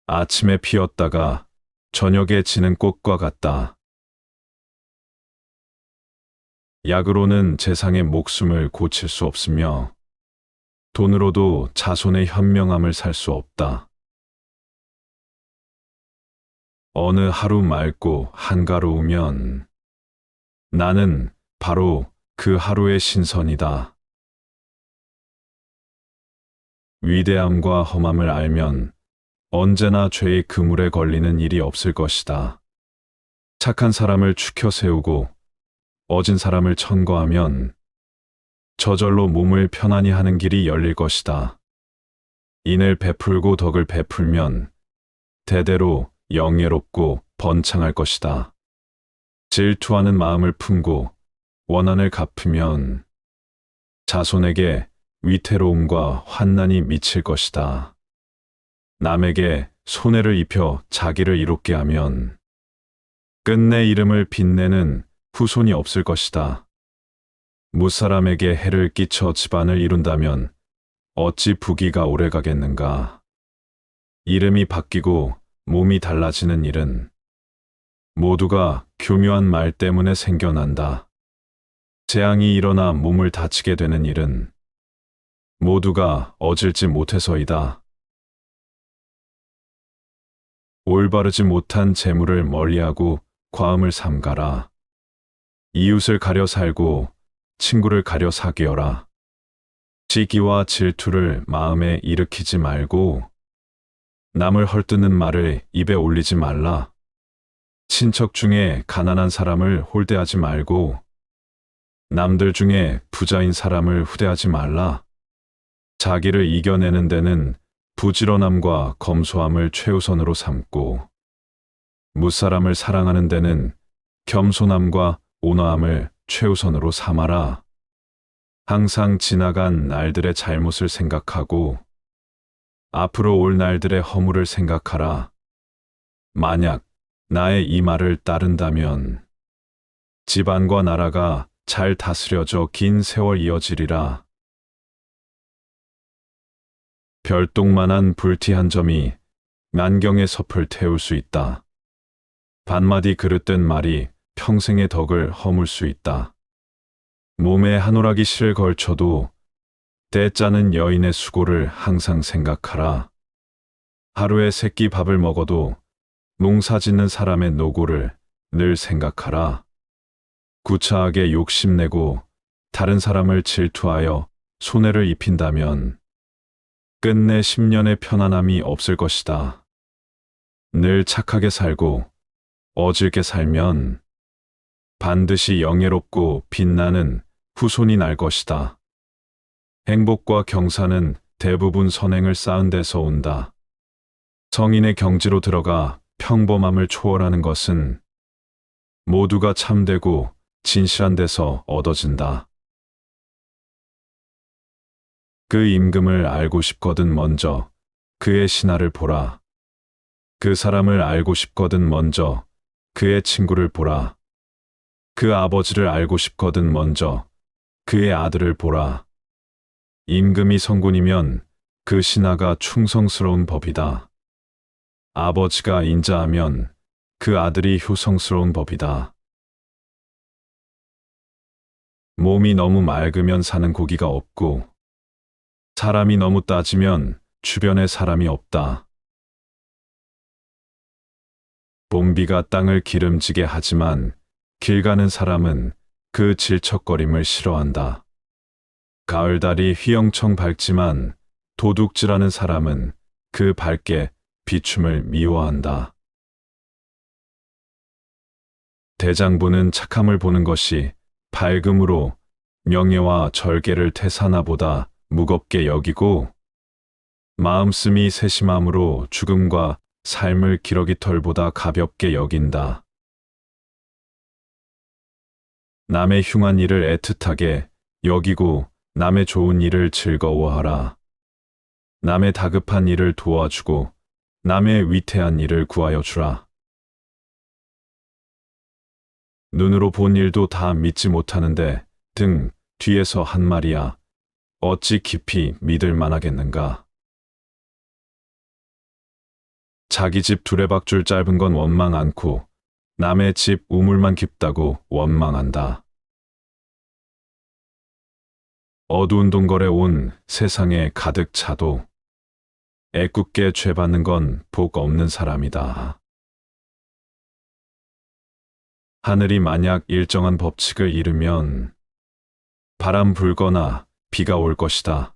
아침에 피었다가 저녁에 지는 꽃과 같다. 약으로는 재상의 목숨을 고칠 수 없으며 돈으로도 자손의 현명함을 살 수 없다. 어느 하루 맑고 한가로우면 나는 바로 그 하루의 신선이다. 위대함과 험함을 알면 언제나 죄의 그물에 걸리는 일이 없을 것이다. 착한 사람을 추켜 세우고 어진 사람을 천거하면 저절로 몸을 편안히 하는 길이 열릴 것이다. 인을 베풀고 덕을 베풀면 대대로 영예롭고 번창할 것이다. 질투하는 마음을 품고 원한을 갚으면 자손에게 위태로움과 환난이 미칠 것이다. 남에게 손해를 입혀 자기를 이롭게 하면 끝내 이름을 빛내는 후손이 없을 것이다. 무사람에게 해를 끼쳐 집안을 이룬다면 어찌 부귀가 오래가겠는가. 이름이 바뀌고 몸이 달라지는 일은 모두가 교묘한 말 때문에 생겨난다. 재앙이 일어나 몸을 다치게 되는 일은 모두가 어질지 못해서이다. 올바르지 못한 재물을 멀리하고 과음을 삼가라. 이웃을 가려 살고 친구를 가려 사귀어라. 시기와 질투를 마음에 일으키지 말고 남을 헐뜯는 말을 입에 올리지 말라. 친척 중에 가난한 사람을 홀대하지 말고 남들 중에 부자인 사람을 후대하지 말라. 자기를 이겨내는 데는 부지런함과 검소함을 최우선으로 삼고 무사람을 사랑하는 데는 겸손함과 온화함을 최우선으로 삼아라. 항상 지나간 날들의 잘못을 생각하고 앞으로 올 날들의 허물을 생각하라. 만약 나의 이 말을 따른다면 집안과 나라가 잘 다스려져 긴 세월 이어지리라. 별똥만한 불티 한 점이 만경의 섭을 태울 수 있다. 반마디 그릇된 말이 평생의 덕을 허물 수 있다. 몸에 한오라기 실을 걸쳐도 때 짜는 여인의 수고를 항상 생각하라. 하루에 세 끼 밥을 먹어도 농사 짓는 사람의 노고를 늘 생각하라. 구차하게 욕심내고 다른 사람을 질투하여 손해를 입힌다면 끝내 10년의 편안함이 없을 것이다. 늘 착하게 살고 어질게 살면 반드시 영예롭고 빛나는 후손이 날 것이다. 행복과 경사는 대부분 선행을 쌓은 데서 온다. 성인의 경지로 들어가 평범함을 초월하는 것은 모두가 참되고 진실한 데서 얻어진다. 그 임금을 알고 싶거든 먼저 그의 신하를 보라. 그 사람을 알고 싶거든 먼저 그의 친구를 보라. 그 아버지를 알고 싶거든 먼저 그의 아들을 보라. 임금이 성군이면 그 신하가 충성스러운 법이다. 아버지가 인자하면 그 아들이 효성스러운 법이다. 몸이 너무 맑으면 사는 고기가 없고 사람이 너무 따지면 주변에 사람이 없다. 봄비가 땅을 기름지게 하지만 길 가는 사람은 그 질척거림을 싫어한다. 가을달이 휘영청 밝지만 도둑질하는 사람은 그 밝게 비춤을 미워한다. 대장부는 착함을 보는 것이 밝음으로 명예와 절개를 태사나보다 무겁게 여기고 마음씀이 세심함으로 죽음과 삶을 기러기털보다 가볍게 여긴다. 남의 흉한 일을 애틋하게 여기고 남의 좋은 일을 즐거워하라. 남의 다급한 일을 도와주고 남의 위태한 일을 구하여 주라. 눈으로 본 일도 다 믿지 못하는데 등 뒤에서 한 말이야. 어찌 깊이 믿을 만하겠는가. 자기 집 두레박줄 짧은 건 원망 않고 남의 집 우물만 깊다고 원망한다. 어두운 동굴에 온 세상에 가득 차도 애꿎게 죄받는 건 복 없는 사람이다. 하늘이 만약 일정한 법칙을 잃으면 바람 불거나 비가 올 것이다.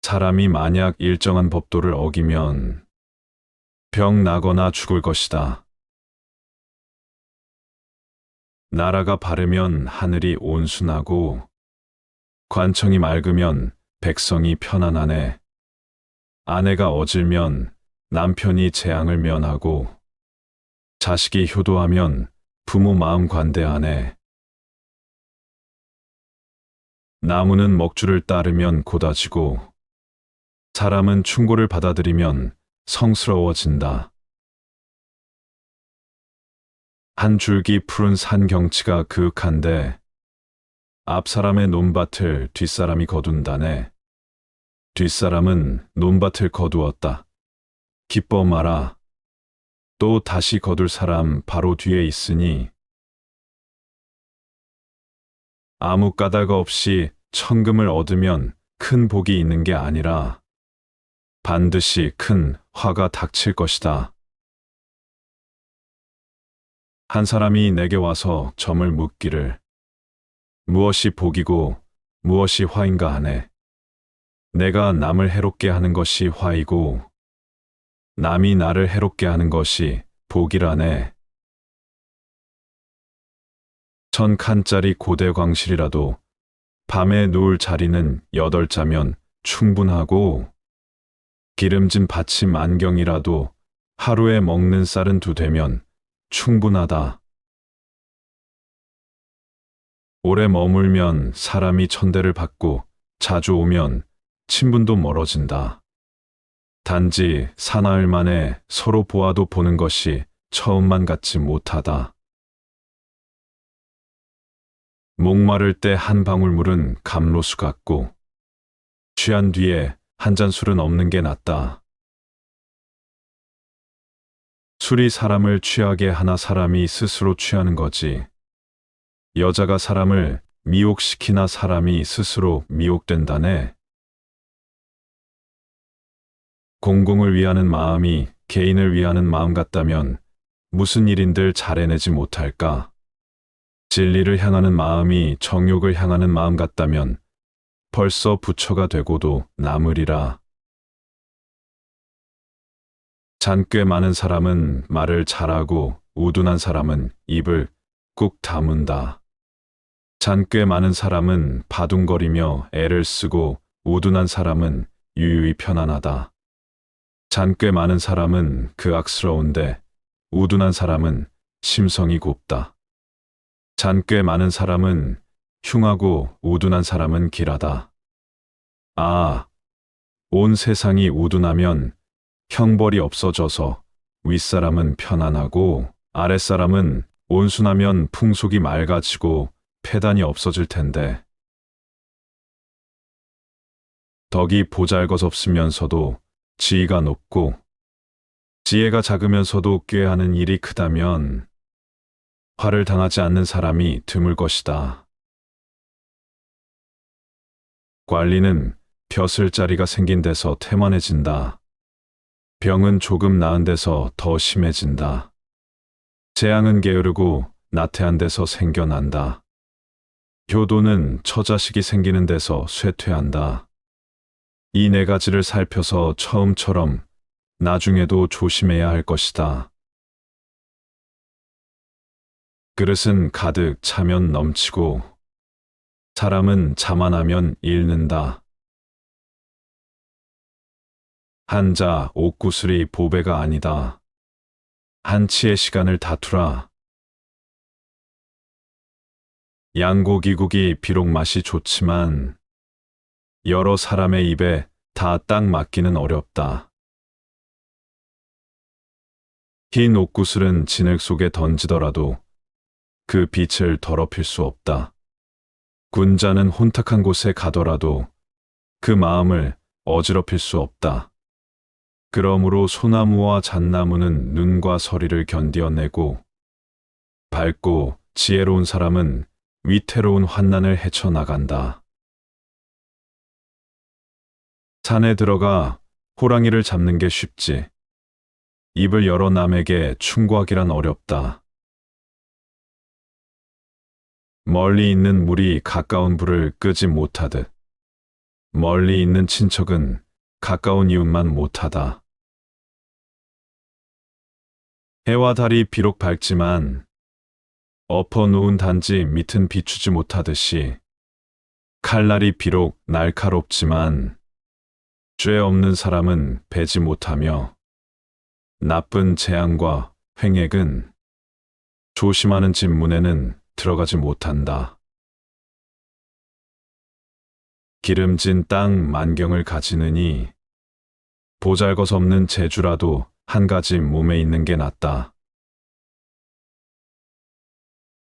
사람이 만약 일정한 법도를 어기면 병 나거나 죽을 것이다. 나라가 바르면 하늘이 온순하고 관청이 맑으면 백성이 편안하네. 아내가 어질면 남편이 재앙을 면하고 자식이 효도하면 부모 마음 관대하네. 나무는 먹줄을 따르면 고다지고 사람은 충고를 받아들이면 성스러워진다. 한 줄기 푸른 산 경치가 그윽한데 앞 사람의 논밭을 뒷사람이 거둔다네. 뒷사람은 논밭을 거두었다. 기뻐 마라. 또 다시 거둘 사람 바로 뒤에 있으니 아무 까닭 없이 천금을 얻으면 큰 복이 있는 게 아니라 반드시 큰 화가 닥칠 것이다. 한 사람이 내게 와서 점을 묻기를 무엇이 복이고 무엇이 화인가 하네. 내가 남을 해롭게 하는 것이 화이고 남이 나를 해롭게 하는 것이 복이라네. 1000칸짜리 고대 광실이라도 밤에 누울 자리는 8자면 충분하고 기름진 받침 안경이라도 하루에 먹는 쌀은 2대면 충분하다. 오래 머물면 사람이 천대를 받고 자주 오면 친분도 멀어진다. 단지 사나흘 만에 서로 보아도 보는 것이 처음만 같지 못하다. 목마를 때 한 방울 물은 감로수 같고 취한 뒤에 한 잔 술은 없는 게 낫다. 술이 사람을 취하게 하나 사람이 스스로 취하는 거지. 여자가 사람을 미혹시키나 사람이 스스로 미혹된다네. 공공을 위하는 마음이 개인을 위하는 마음 같다면 무슨 일인들 잘 해내지 못할까? 진리를 향하는 마음이 정욕을 향하는 마음 같다면 벌써 부처가 되고도 남으리라. 잔꽤 많은 사람은 말을 잘하고 우둔한 사람은 입을 꾹 다문다. 잔꽤 많은 사람은 바둥거리며 애를 쓰고 우둔한 사람은 유유히 편안하다. 잔꽤 많은 사람은 그악스러운데 우둔한 사람은 심성이 곱다. 잔꽤 많은 사람은 흉하고 우둔한 사람은 길하다. 아, 온 세상이 우둔하면 형벌이 없어져서 윗사람은 편안하고 아랫사람은 온순하면 풍속이 맑아지고 폐단이 없어질 텐데. 덕이 보잘것없으면서도 지위가 높고 지혜가 작으면서도 꾀하는 일이 크다면 화를 당하지 않는 사람이 드물 것이다. 관리는 벼슬자리가 생긴 데서 태만해진다. 병은 조금 나은 데서 더 심해진다. 재앙은 게으르고 나태한 데서 생겨난다. 효도는 처자식이 생기는 데서 쇠퇴한다. 이 4가지를 살펴서 처음처럼 나중에도 조심해야 할 것이다. 그릇은 가득 차면 넘치고 사람은 자만하면 잃는다. 한자 옥구슬이 보배가 아니다. 한치의 시간을 다투라. 양고기국이 비록 맛이 좋지만 여러 사람의 입에 다 딱 맞기는 어렵다. 흰 옥구슬은 진흙 속에 던지더라도 그 빛을 더럽힐 수 없다. 군자는 혼탁한 곳에 가더라도 그 마음을 어지럽힐 수 없다. 그러므로 소나무와 잣나무는 눈과 서리를 견디어내고 밝고 지혜로운 사람은 위태로운 환난을 헤쳐나간다. 산에 들어가 호랑이를 잡는 게 쉽지. 입을 열어 남에게 충고하기란 어렵다. 멀리 있는 물이 가까운 불을 끄지 못하듯 멀리 있는 친척은 가까운 이웃만 못하다. 해와 달이 비록 밝지만 엎어 놓은 단지 밑은 비추지 못하듯이 칼날이 비록 날카롭지만 죄 없는 사람은 베지 못하며 나쁜 재앙과 횡액은 조심하는 집 문에는 들어가지 못한다. 기름진 땅 만경을 가지느니 보잘것없는 재주라도 한 가지 몸에 있는 게 낫다.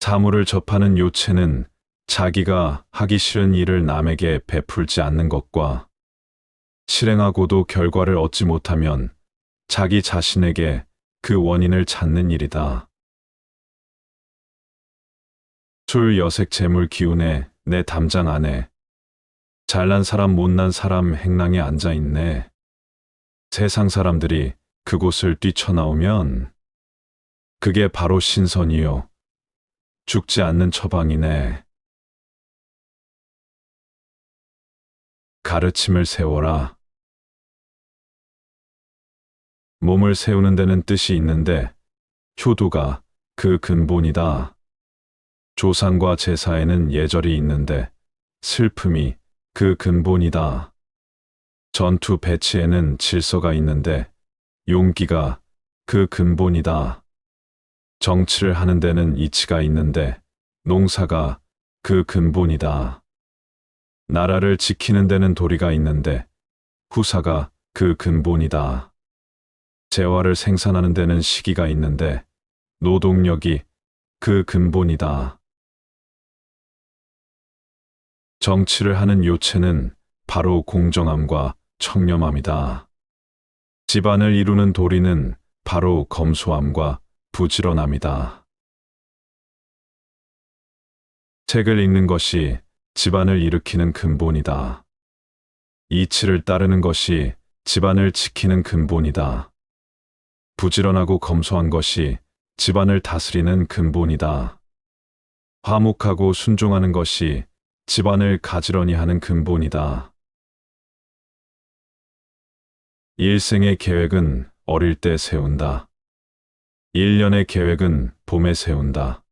사물을 접하는 요체는 자기가 하기 싫은 일을 남에게 베풀지 않는 것과 실행하고도 결과를 얻지 못하면 자기 자신에게 그 원인을 찾는 일이다. 술 여색 재물 기운에 내 담장 안에 잘난 사람 못난 사람 행랑에 앉아있네. 세상 사람들이 그곳을 뛰쳐나오면 그게 바로 신선이요. 죽지 않는 처방이네. 가르침을 세워라. 몸을 세우는 데는 뜻이 있는데 효도가 그 근본이다. 조상과 제사에는 예절이 있는데 슬픔이 그 근본이다. 전투 배치에는 질서가 있는데 용기가 그 근본이다. 정치를 하는 데는 이치가 있는데 농사가 그 근본이다. 나라를 지키는 데는 도리가 있는데 후사가 그 근본이다. 재화를 생산하는 데는 시기가 있는데 노동력이 그 근본이다. 정치를 하는 요체는 바로 공정함과 청렴함이다. 집안을 이루는 도리는 바로 검소함과 부지런함이다. 책을 읽는 것이 집안을 일으키는 근본이다. 이치를 따르는 것이 집안을 지키는 근본이다. 부지런하고 검소한 것이 집안을 다스리는 근본이다. 화목하고 순종하는 것이 집안을 가지런히 하는 근본이다. 일생의 계획은 어릴 때 세운다. 1년의 계획은 봄에 세운다.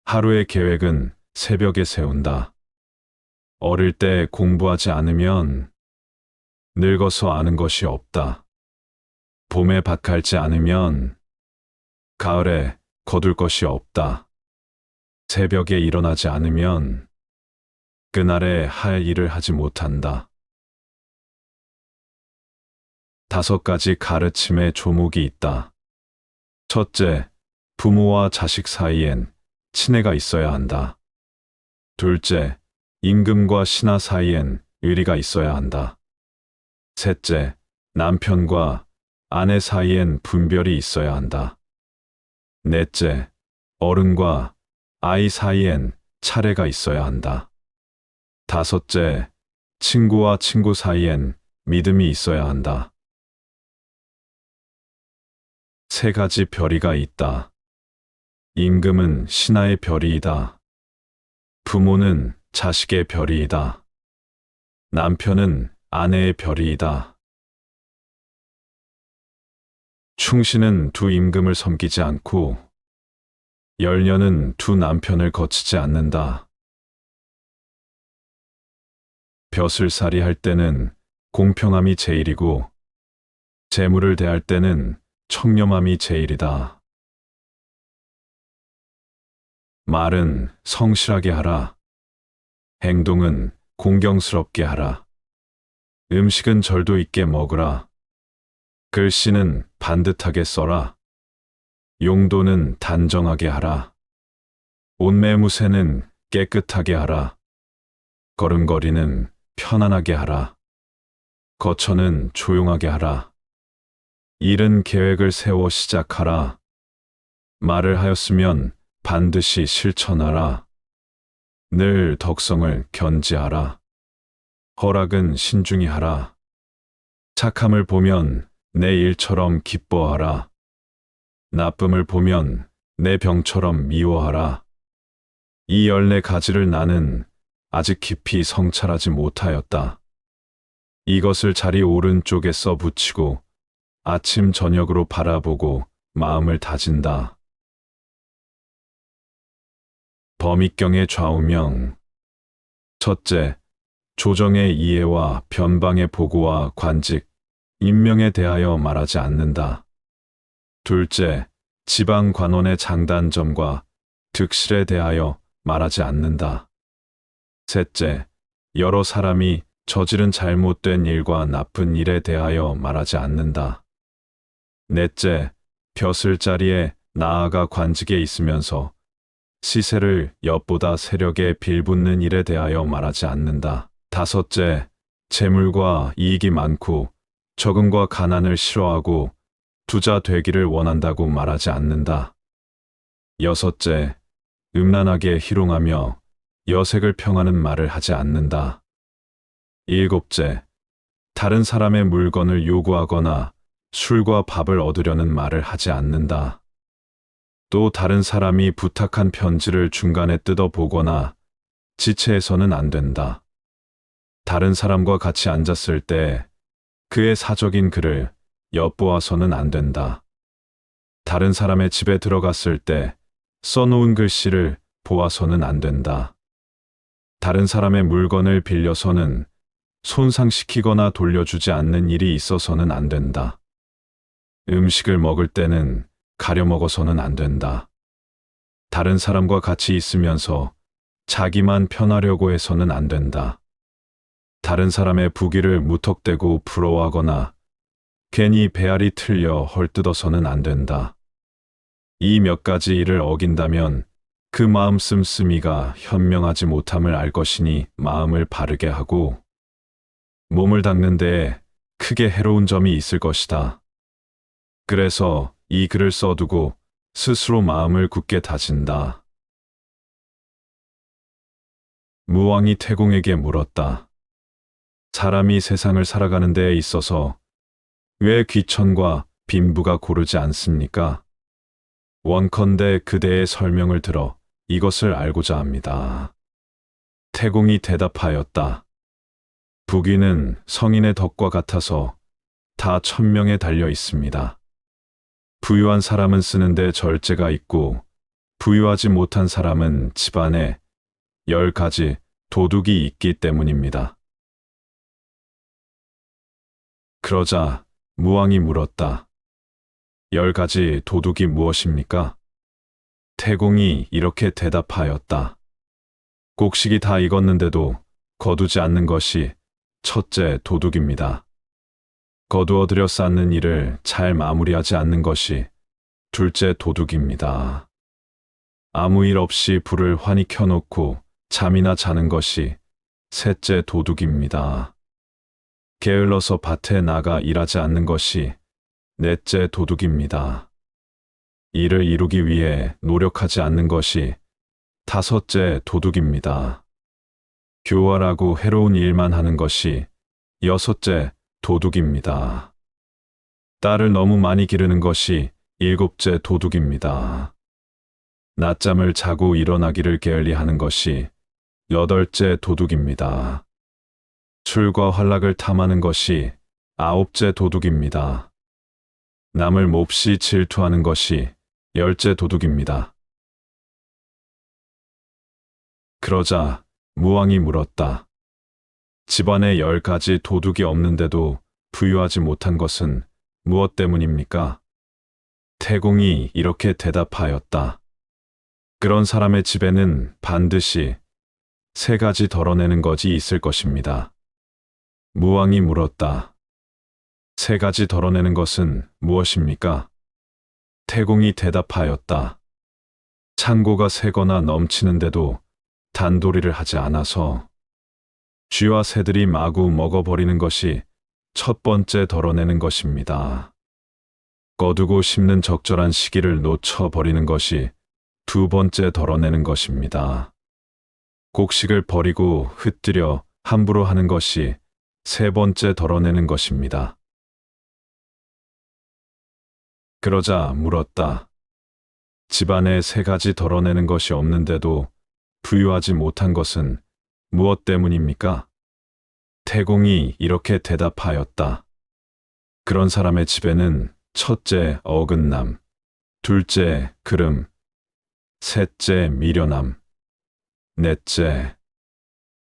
하루의 계획은 새벽에 세운다. 어릴 때 공부하지 않으면 늙어서 아는 것이 없다. 봄에 밭 갈지 않으면 가을에 거둘 것이 없다. 새벽에 일어나지 않으면 그날에 할 일을 하지 못한다. 5가지 가르침의 조목이 있다. 첫째, 부모와 자식 사이엔 친애가 있어야 한다. 둘째, 임금과 신하 사이엔 의리가 있어야 한다. 셋째, 남편과 아내 사이엔 분별이 있어야 한다. 넷째, 어른과 아이 사이엔 차례가 있어야 한다. 다섯째, 친구와 친구 사이엔 믿음이 있어야 한다. 3가지 별이가 있다. 임금은 신하의 별이이다. 부모는 자식의 별이이다. 남편은 아내의 별이이다. 충신은 두 임금을 섬기지 않고 열녀는 두 남편을 거치지 않는다. 벼슬살이 할 때는 공평함이 제일이고 재물을 대할 때는 청렴함이 제일이다. 말은 성실하게 하라. 행동은 공경스럽게 하라. 음식은 절도 있게 먹으라. 글씨는 반듯하게 써라. 용도는 단정하게 하라. 옷매무새는 깨끗하게 하라. 걸음걸이는 편안하게 하라. 거처는 조용하게 하라. 일은 계획을 세워 시작하라. 말을 하였으면 반드시 실천하라. 늘 덕성을 견지하라. 허락은 신중히 하라. 착함을 보면 내 일처럼 기뻐하라. 나쁨을 보면 내 병처럼 미워하라. 이 14가지를 나는 아직 깊이 성찰하지 못하였다. 이것을 자리 오른쪽에 써 붙이고 아침 저녁으로 바라보고 마음을 다진다. 범익경의 좌우명. 첫째, 조정의 이해와 변방의 보고와 관직, 임명에 대하여 말하지 않는다. 둘째, 지방 관원의 장단점과 득실에 대하여 말하지 않는다. 셋째, 여러 사람이 저지른 잘못된 일과 나쁜 일에 대하여 말하지 않는다. 넷째, 벼슬 자리에 나아가 관직에 있으면서 시세를 엿보다 세력에 빌붙는 일에 대하여 말하지 않는다. 다섯째, 재물과 이익이 많고 적응과 가난을 싫어하고 부자 되기를 원한다고 말하지 않는다. 여섯째, 음란하게 희롱하며 여색을 평하는 말을 하지 않는다. 일곱째, 다른 사람의 물건을 요구하거나 술과 밥을 얻으려는 말을 하지 않는다. 또 다른 사람이 부탁한 편지를 중간에 뜯어보거나 지체해서는 안 된다. 다른 사람과 같이 앉았을 때 그의 사적인 글을 엿보아서는 안 된다. 다른 사람의 집에 들어갔을 때 써놓은 글씨를 보아서는 안 된다. 다른 사람의 물건을 빌려서는 손상시키거나 돌려주지 않는 일이 있어서는 안 된다. 음식을 먹을 때는 가려 먹어서는 안 된다. 다른 사람과 같이 있으면서 자기만 편하려고 해서는 안 된다. 다른 사람의 부귀를 무턱대고 부러워하거나 괜히 배알이 틀려 헐뜯어서는 안 된다. 이 몇 가지 일을 어긴다면 그 마음 씀씀이가 현명하지 못함을 알 것이니 마음을 바르게 하고 몸을 닦는 데에 크게 해로운 점이 있을 것이다. 그래서 이 글을 써두고 스스로 마음을 굳게 다진다. 무왕이 태공에게 물었다. 사람이 세상을 살아가는 데에 있어서 왜 귀천과 빈부가 고르지 않습니까? 원컨대 그대의 설명을 들어 이것을 알고자 합니다. 태공이 대답하였다. 부귀는 성인의 덕과 같아서 다 천명에 달려 있습니다. 부유한 사람은 쓰는데 절제가 있고 부유하지 못한 사람은 집안에 10가지 도둑이 있기 때문입니다. 그러자 무왕이 물었다. 10가지 도둑이 무엇입니까? 태공이 이렇게 대답하였다. 곡식이 다 익었는데도 거두지 않는 것이 첫째 도둑입니다. 거두어들여 쌓는 일을 잘 마무리하지 않는 것이 둘째 도둑입니다. 아무 일 없이 불을 환히 켜놓고 잠이나 자는 것이 셋째 도둑입니다. 게을러서 밭에 나가 일하지 않는 것이 넷째 도둑입니다. 일을 이루기 위해 노력하지 않는 것이 다섯째 도둑입니다. 교활하고 해로운 일만 하는 것이 여섯째 도둑입니다. 딸을 너무 많이 기르는 것이 일곱째 도둑입니다. 낮잠을 자고 일어나기를 게을리하는 것이 여덟째 도둑입니다. 술과 환락을 탐하는 것이 아홉째 도둑입니다. 남을 몹시 질투하는 것이 열째 도둑입니다. 그러자 무왕이 물었다. 집안에 10가지 도둑이 없는데도 부유하지 못한 것은 무엇 때문입니까? 태공이 이렇게 대답하였다. 그런 사람의 집에는 반드시 3가지 덜어내는 것이 있을 것입니다. 무왕이 물었다. 3가지 덜어내는 것은 무엇입니까? 태공이 대답하였다. 창고가 새거나 넘치는데도 단도리를 하지 않아서 쥐와 새들이 마구 먹어버리는 것이 첫 번째 덜어내는 것입니다. 거두고 심는 적절한 시기를 놓쳐버리는 것이 두 번째 덜어내는 것입니다. 곡식을 버리고 흩뜨려 함부로 하는 것이 세 번째 덜어내는 것입니다. 그러자 물었다. 집안에 세 가지 덜어내는 것이 없는데도 부유하지 못한 것은 무엇 때문입니까? 태공이 이렇게 대답하였다. 그런 사람의 집에는 첫째 어긋남, 둘째 그름, 셋째 미련함, 넷째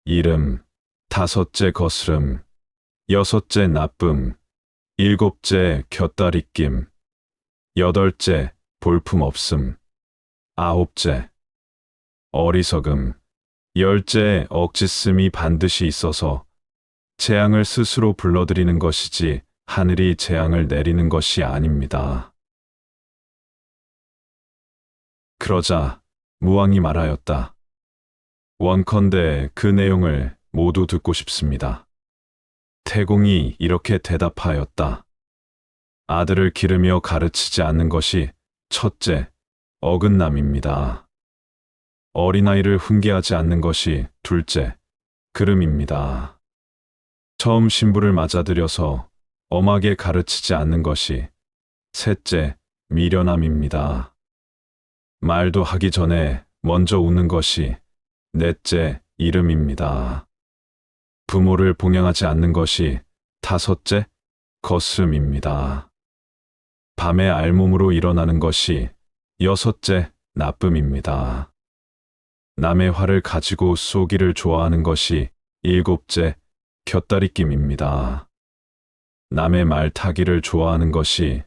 이름, 다섯째 거스름, 여섯째 나쁨, 일곱째 곁다리낌, 여덟째 볼품없음, 아홉째 어리석음, 열째 억지씀이 반드시 있어서 재앙을 스스로 불러들이는 것이지 하늘이 재앙을 내리는 것이 아닙니다. 그러자 무왕이 말하였다. 원컨대 그 내용을 모두 듣고 싶습니다. 태공이 이렇게 대답하였다. 아들을 기르며 가르치지 않는 것이 첫째 어긋남입니다. 어린아이를 훈계하지 않는 것이 둘째 그름입니다. 처음 신부를 맞아들여서 엄하게 가르치지 않는 것이 셋째 미련함입니다. 말도 하기 전에 먼저 웃는 것이 넷째 이름입니다. 부모를 봉양하지 않는 것이 다섯째 거스름입니다. 밤에 알몸으로 일어나는 것이 여섯째 나쁨입니다. 남의 화를 가지고 쏘기를 좋아하는 것이 일곱째 곁다리낌입니다. 남의 말 타기를 좋아하는 것이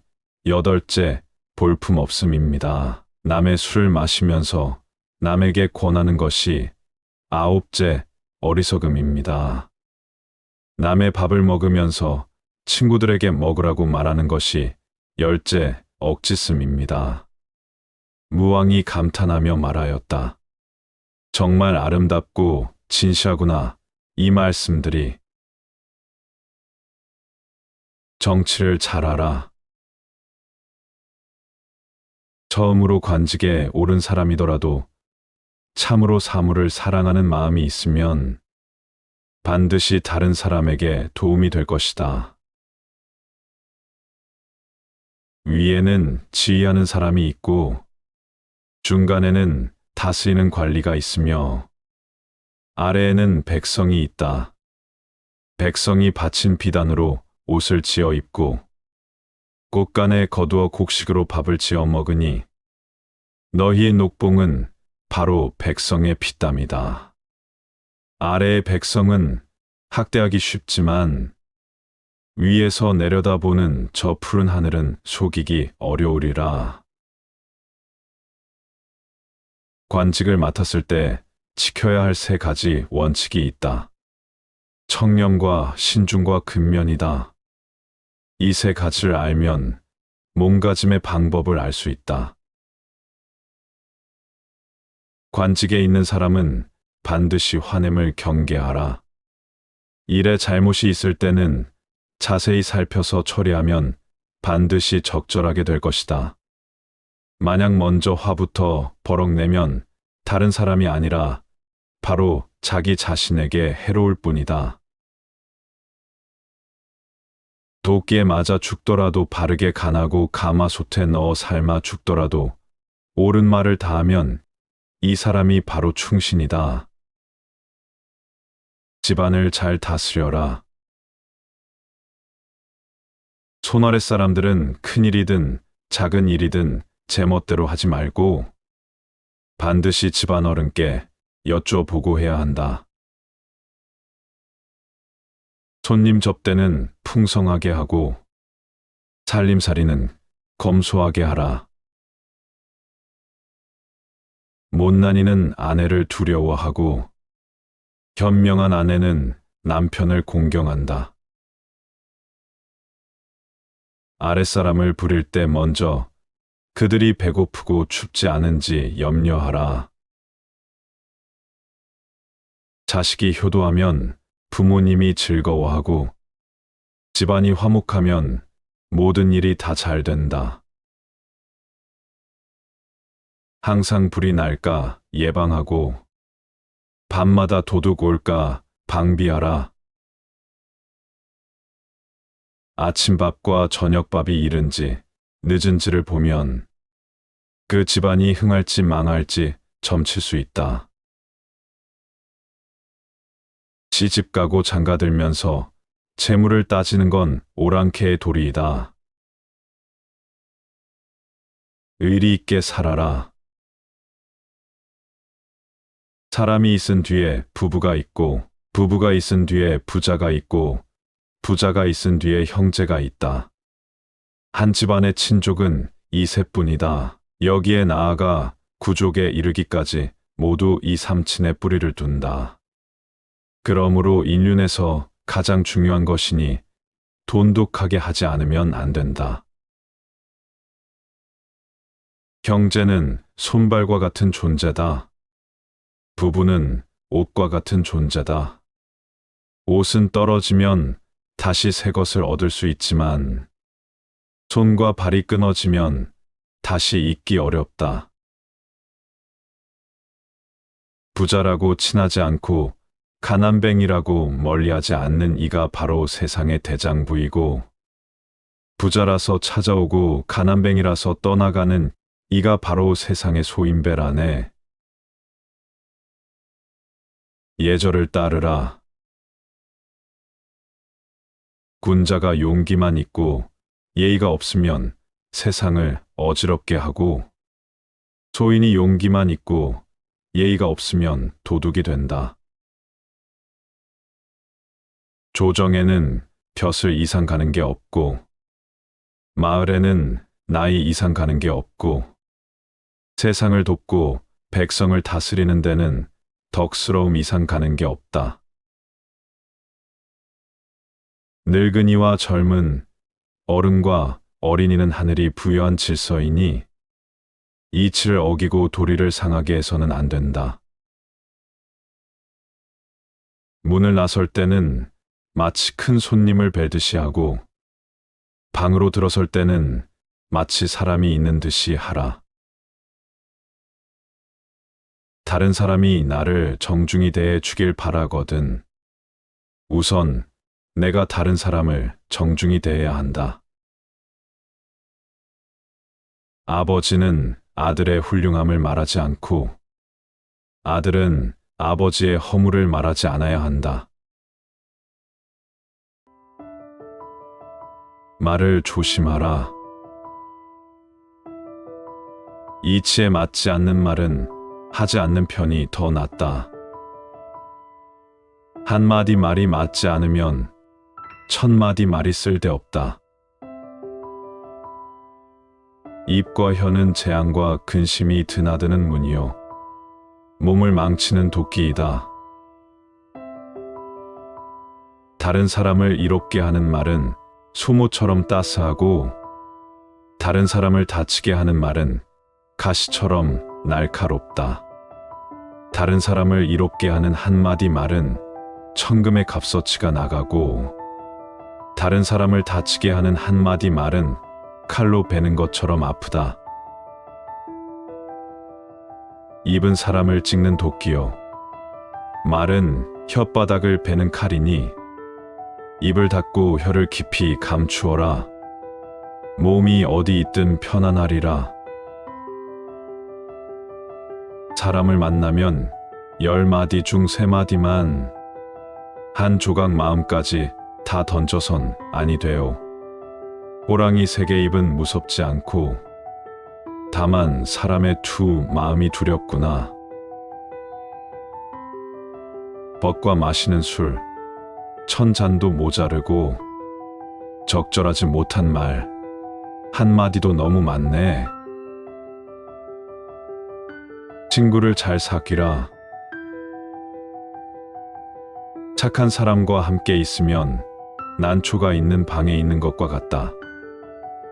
여덟째 볼품없음입니다. 남의 술을 마시면서 남에게 권하는 것이 아홉째 어리석음입니다. 남의 밥을 먹으면서 친구들에게 먹으라고 말하는 것이 열째 억지씀입니다. 무왕이 감탄하며 말하였다. 정말 아름답고 진시하구나. 이 말씀들이. 정치를 잘 알아. 처음으로 관직에 오른 사람이더라도 참으로 사물을 사랑하는 마음이 있으면 반드시 다른 사람에게 도움이 될 것이다. 위에는 지휘하는 사람이 있고 중간에는 다스리는 관리가 있으며 아래에는 백성이 있다. 백성이 바친 비단으로 옷을 지어 입고 곳간에 거두어 곡식으로 밥을 지어 먹으니 너희의 녹봉은 바로 백성의 피땀이다. 아래의 백성은 학대하기 쉽지만 위에서 내려다보는 저 푸른 하늘은 속이기 어려우리라. 관직을 맡았을 때 지켜야 할 세 가지 원칙이 있다. 청렴과 신중과 근면이다. 이 세 가지를 알면 몸가짐의 방법을 알 수 있다. 관직에 있는 사람은 반드시 환έμ을 경계하라. 일에 잘못이 있을 때는 자세히 살펴서 처리하면 반드시 적절하게 될 것이다. 만약 먼저 화부터 버럭내면 다른 사람이 아니라 바로 자기 자신에게 해로울 뿐이다. 도끼에 맞아 죽더라도 바르게 간하고 가마솥에 넣어 삶아 죽더라도 옳은 말을 다하면 이 사람이 바로 충신이다. 집안을 잘 다스려라. 손아랫 사람들은 큰 일이든 작은 일이든 제멋대로 하지 말고 반드시 집안 어른께 여쭤보고 해야 한다. 손님 접대는 풍성하게 하고 살림살이는 검소하게 하라. 못난이는 아내를 두려워하고 현명한 아내는 남편을 공경한다. 아랫사람을 부릴 때 먼저 그들이 배고프고 춥지 않은지 염려하라. 자식이 효도하면 부모님이 즐거워하고 집안이 화목하면 모든 일이 다 잘 된다. 항상 불이 날까 예방하고 밤마다 도둑 올까 방비하라. 아침밥과 저녁밥이 이른지 늦은지를 보면 그 집안이 흥할지 망할지 점칠 수 있다. 시집가고 장가들면서 재물을 따지는 건 오랑캐의 도리이다. 의리 있게 살아라. 사람이 있은 뒤에 부부가 있고, 부부가 있은 뒤에 부자가 있고, 부자가 있은 뒤에 형제가 있다. 한 집안의 친족은 이 셋뿐이다. 여기에 나아가 구족에 이르기까지 모두 이 삼친의 뿌리를 둔다. 그러므로 인륜에서 가장 중요한 것이니 돈독하게 하지 않으면 안 된다. 형제는 손발과 같은 존재다. 부부는 옷과 같은 존재다. 옷은 떨어지면 다시 새 것을 얻을 수 있지만 손과 발이 끊어지면 다시 잊기 어렵다. 부자라고 친하지 않고 가난뱅이라고 멀리하지 않는 이가 바로 세상의 대장부이고, 부자라서 찾아오고 가난뱅이라서 떠나가는 이가 바로 세상의 소인배라네. 예절을 따르라. 군자가 용기만 있고 예의가 없으면 세상을 어지럽게 하고, 소인이 용기만 있고 예의가 없으면 도둑이 된다. 조정에는 벼슬 이상 가는 게 없고, 마을에는 나이 이상 가는 게 없고, 세상을 돕고 백성을 다스리는 데는 덕스러움 이상 가는 게 없다. 늙은이와 젊은, 어른과 어린이는 하늘이 부여한 질서이니 이치를 어기고 도리를 상하게 해서는 안 된다. 문을 나설 때는 마치 큰 손님을 뵈듯이 하고, 방으로 들어설 때는 마치 사람이 있는 듯이 하라. 다른 사람이 나를 정중히 대해 주길 바라거든 우선 내가 다른 사람을 정중히 대해야 한다. 아버지는 아들의 훌륭함을 말하지 않고, 아들은 아버지의 허물을 말하지 않아야 한다. 말을 조심하라. 이치에 맞지 않는 말은 하지 않는 편이 더 낫다. 한마디 말이 맞지 않으면 천마디 말이 쓸데없다. 입과 혀는 재앙과 근심이 드나드는 문이요, 몸을 망치는 도끼이다. 다른 사람을 이롭게 하는 말은 수모처럼 따스하고, 다른 사람을 다치게 하는 말은 가시처럼 날카롭다. 다른 사람을 이롭게 하는 한마디 말은 천금의 값어치가 나가고, 다른 사람을 다치게 하는 한마디 말은 칼로 베는 것처럼 아프다. 입은 사람을 찍는 도끼요, 말은 혓바닥을 베는 칼이니 입을 닫고 혀를 깊이 감추어라. 몸이 어디 있든 편안하리라. 사람을 만나면 10마디 중 3마디만, 한 조각 마음까지 다 던져선 아니 돼요. 호랑이 3개 입은 무섭지 않고, 다만 사람의 마음이 두렵구나. 벗과 마시는 술, 1000잔도 모자르고, 적절하지 못한 말 한마디도 너무 많네. 친구를 잘 사귀라. 착한 사람과 함께 있으면 난초가 있는 방에 있는 것과 같다.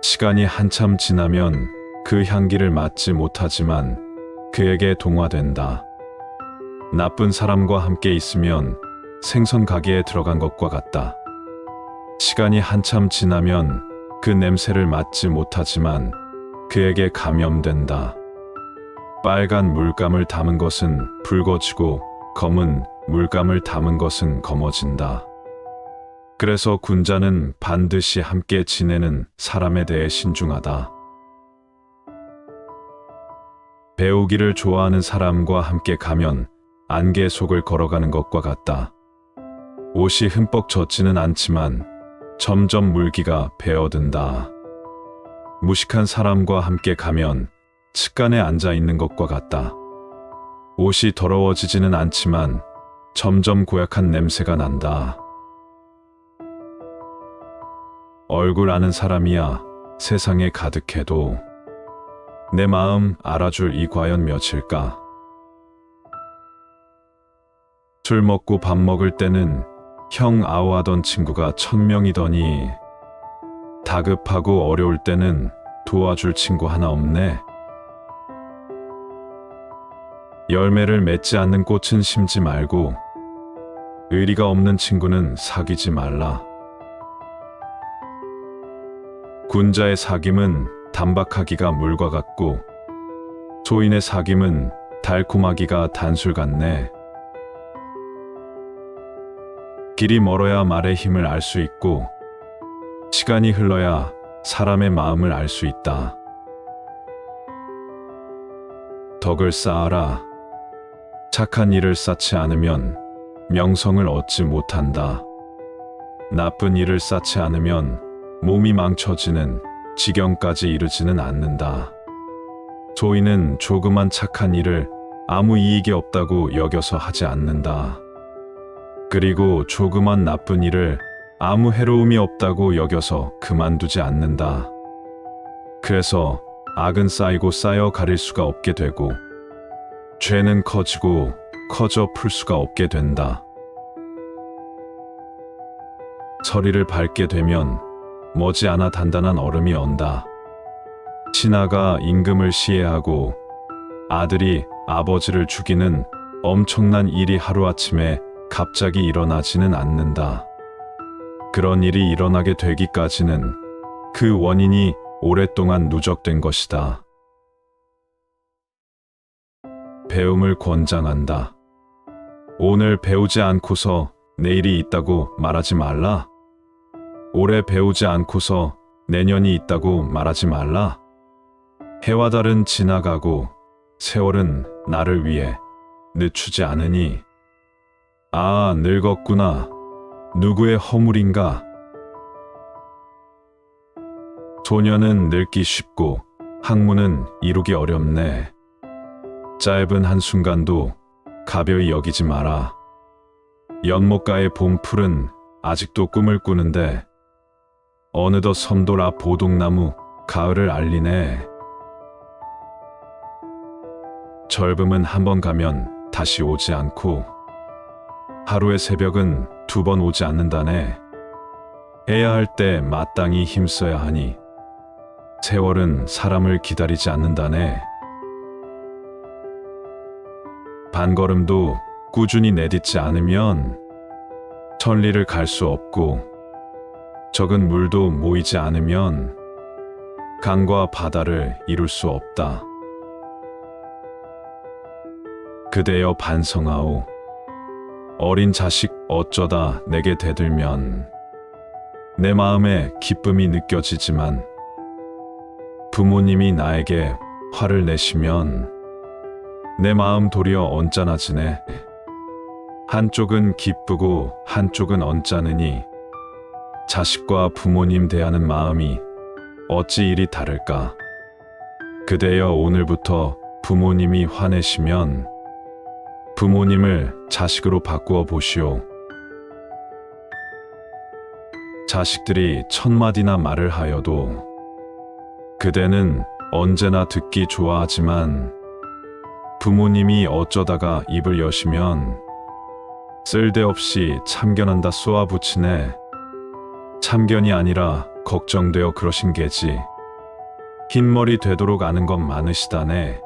시간이 한참 지나면 그 향기를 맡지 못하지만 그에게 동화된다. 나쁜 사람과 함께 있으면 생선 가게에 들어간 것과 같다. 시간이 한참 지나면 그 냄새를 맡지 못하지만 그에게 감염된다. 빨간 물감을 담은 것은 붉어지고 검은 물감을 담은 것은 검어진다. 그래서 군자는 반드시 함께 지내는 사람에 대해 신중하다. 배우기를 좋아하는 사람과 함께 가면 안개 속을 걸어가는 것과 같다. 옷이 흠뻑 젖지는 않지만 점점 물기가 배어든다. 무식한 사람과 함께 가면 측간에 앉아 있는 것과 같다. 옷이 더러워지지는 않지만 점점 고약한 냄새가 난다. 얼굴 아는 사람이야 세상에 가득해도 내 마음 알아줄 이 과연 몇일까? 술 먹고 밥 먹을 때는 형 아우하던 친구가 1000명이더니 다급하고 어려울 때는 도와줄 친구 하나 없네. 열매를 맺지 않는 꽃은 심지 말고 의리가 없는 친구는 사귀지 말라. 군자의 사귐은 단박하기가 물과 같고 소인의 사귐은 달콤하기가 단술 같네. 길이 멀어야 말의 힘을 알 수 있고 시간이 흘러야 사람의 마음을 알 수 있다. 덕을 쌓아라. 착한 일을 쌓지 않으면 명성을 얻지 못한다. 나쁜 일을 쌓지 않으면 몸이 망쳐지는 지경까지 이르지는 않는다. 소인은 조그만 착한 일을 아무 이익이 없다고 여겨서 하지 않는다. 그리고 조그만 나쁜 일을 아무 해로움이 없다고 여겨서 그만두지 않는다. 그래서 악은 쌓이고 쌓여 가릴 수가 없게 되고 죄는 커지고 커져 풀 수가 없게 된다. 서리를 밟게 되면 머지않아 단단한 얼음이 언다. 신하가 임금을 시해하고 아들이 아버지를 죽이는 엄청난 일이 하루아침에 갑자기 일어나지는 않는다. 그런 일이 일어나게 되기까지는 그 원인이 오랫동안 누적된 것이다. 배움을 권장한다. 오늘 배우지 않고서 내일이 있다고 말하지 말라. 올해 배우지 않고서 내년이 있다고 말하지 말라. 해와 달은 지나가고 세월은 나를 위해 늦추지 않으니 아, 늙었구나. 누구의 허물인가? 소년은 늙기 쉽고 학문은 이루기 어렵네. 짧은 한순간도 가벼이 여기지 마라. 연못가의 봄풀은 아직도 꿈을 꾸는데 어느덧 섬돌 앞 보동나무 가을을 알리네. 젊음은 한 번 가면 다시 오지 않고 하루의 새벽은 2번 오지 않는다네. 해야 할 때 마땅히 힘써야 하니 세월은 사람을 기다리지 않는다네. 반걸음도 꾸준히 내딛지 않으면 천리를 갈 수 없고 적은 물도 모이지 않으면 강과 바다를 이룰 수 없다. 그대여 반성하오. 어린 자식 어쩌다 내게 대들면 내 마음에 기쁨이 느껴지지만 부모님이 나에게 화를 내시면 내 마음 도리어 언짢아지네. 한쪽은 기쁘고 한쪽은 언짢으니 자식과 부모님 대하는 마음이 어찌 이리 다를까. 그대여 오늘부터 부모님이 화내시면 부모님을 자식으로 바꾸어 보시오. 자식들이 1000마디나 말을 하여도 그대는 언제나 듣기 좋아하지만 부모님이 어쩌다가 입을 여시면 쓸데없이 참견한다 쏘아붙이네. 참견이 아니라 걱정되어 그러신 게지. 흰머리 되도록 아는 것 많으시다네.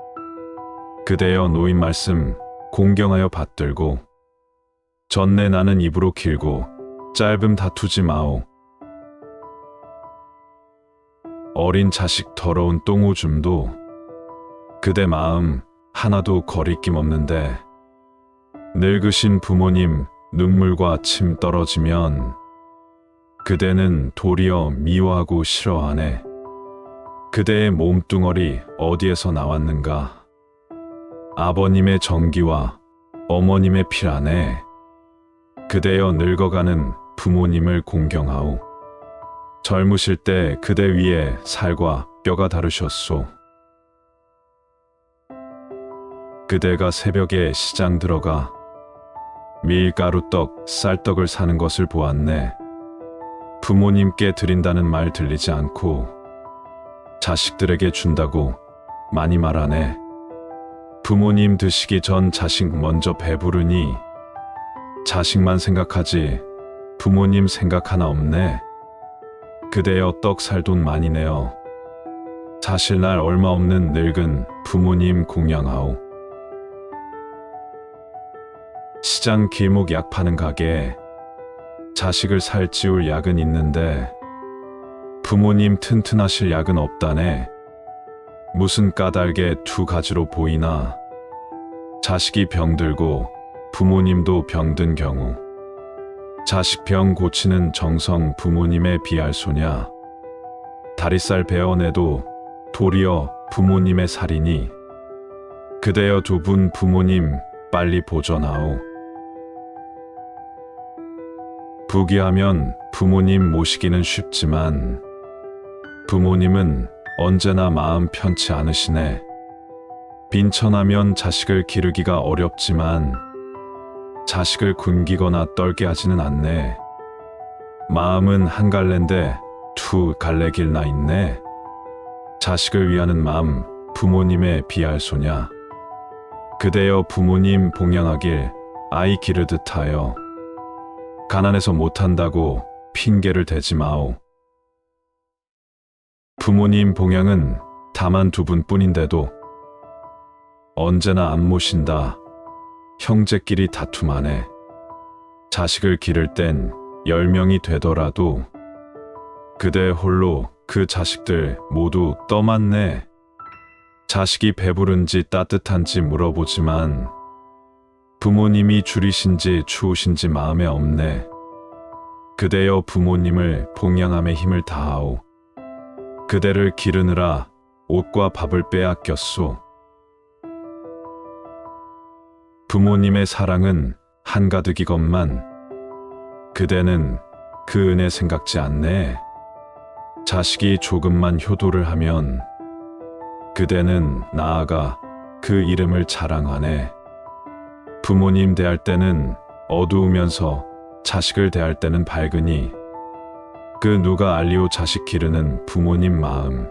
그대여 노인 말씀 공경하여 받들고 전내 나는 입으로 길고 짧음 다투지 마오. 어린 자식 더러운 똥오줌도 그대 마음 하나도 거리낌 없는데 늙으신 부모님 눈물과 침 떨어지면 그대는 도리어 미워하고 싫어하네. 그대의 몸뚱어리 어디에서 나왔는가? 아버님의 정기와 어머님의 피라네. 그대여 늙어가는 부모님을 공경하오. 젊으실 때 그대 위에 살과 뼈가 다르셨소. 그대가 새벽에 시장 들어가 밀가루떡, 쌀떡을 사는 것을 보았네. 부모님께 드린다는 말 들리지 않고 자식들에게 준다고 많이 말하네. 부모님 드시기 전 자식 먼저 배부르니 자식만 생각하지 부모님 생각 하나 없네. 그대여 떡 살 돈 많이 내어 사실 날 얼마 없는 늙은 부모님 공양하오. 시장 길목 약 파는 가게에 자식을 살찌울 약은 있는데 부모님 튼튼하실 약은 없다네. 무슨 까닭에 두 가지로 보이나. 자식이 병들고 부모님도 병든 경우 자식 병 고치는 정성 부모님에 비할 소냐. 다리살 베어내도 도리어 부모님의 살이니 그대여 두 분 부모님 빨리 보전하오. 부귀하면 부모님 모시기는 쉽지만 부모님은 언제나 마음 편치 않으시네. 빈천하면 자식을 기르기가 어렵지만 자식을 굶기거나 떨게 하지는 않네. 마음은 한 갈래인데 두 갈래 길나 있네. 자식을 위하는 마음 부모님에 비할 소냐. 그대여 부모님 봉양하길 아이 기르듯 하여 가난해서 못한다고 핑계를 대지 마오. 부모님 봉양은 다만 두 분뿐인데도 언제나 안 모신다. 형제끼리 다툼하네. 자식을 기를 땐 10명이 되더라도 그대 홀로 그 자식들 모두 떠맡네. 자식이 배부른지 따뜻한지 물어보지만 부모님이 줄이신지 추우신지 마음에 없네. 그대여 부모님을 봉양함에 힘을 다하오. 그대를 기르느라 옷과 밥을 빼앗겼소. 부모님의 사랑은 한가득이건만 그대는 그 은혜 생각지 않네. 자식이 조금만 효도를 하면 그대는 나아가 그 이름을 자랑하네. 부모님 대할 때는 어두우면서 자식을 대할 때는 밝으니 그 누가 알리오 자식 기르는 부모님 마음.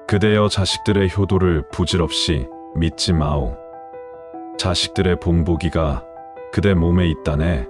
그대여 자식들의 효도를 부질없이 믿지 마오. 자식들의 본보기가 그대 몸에 있다네.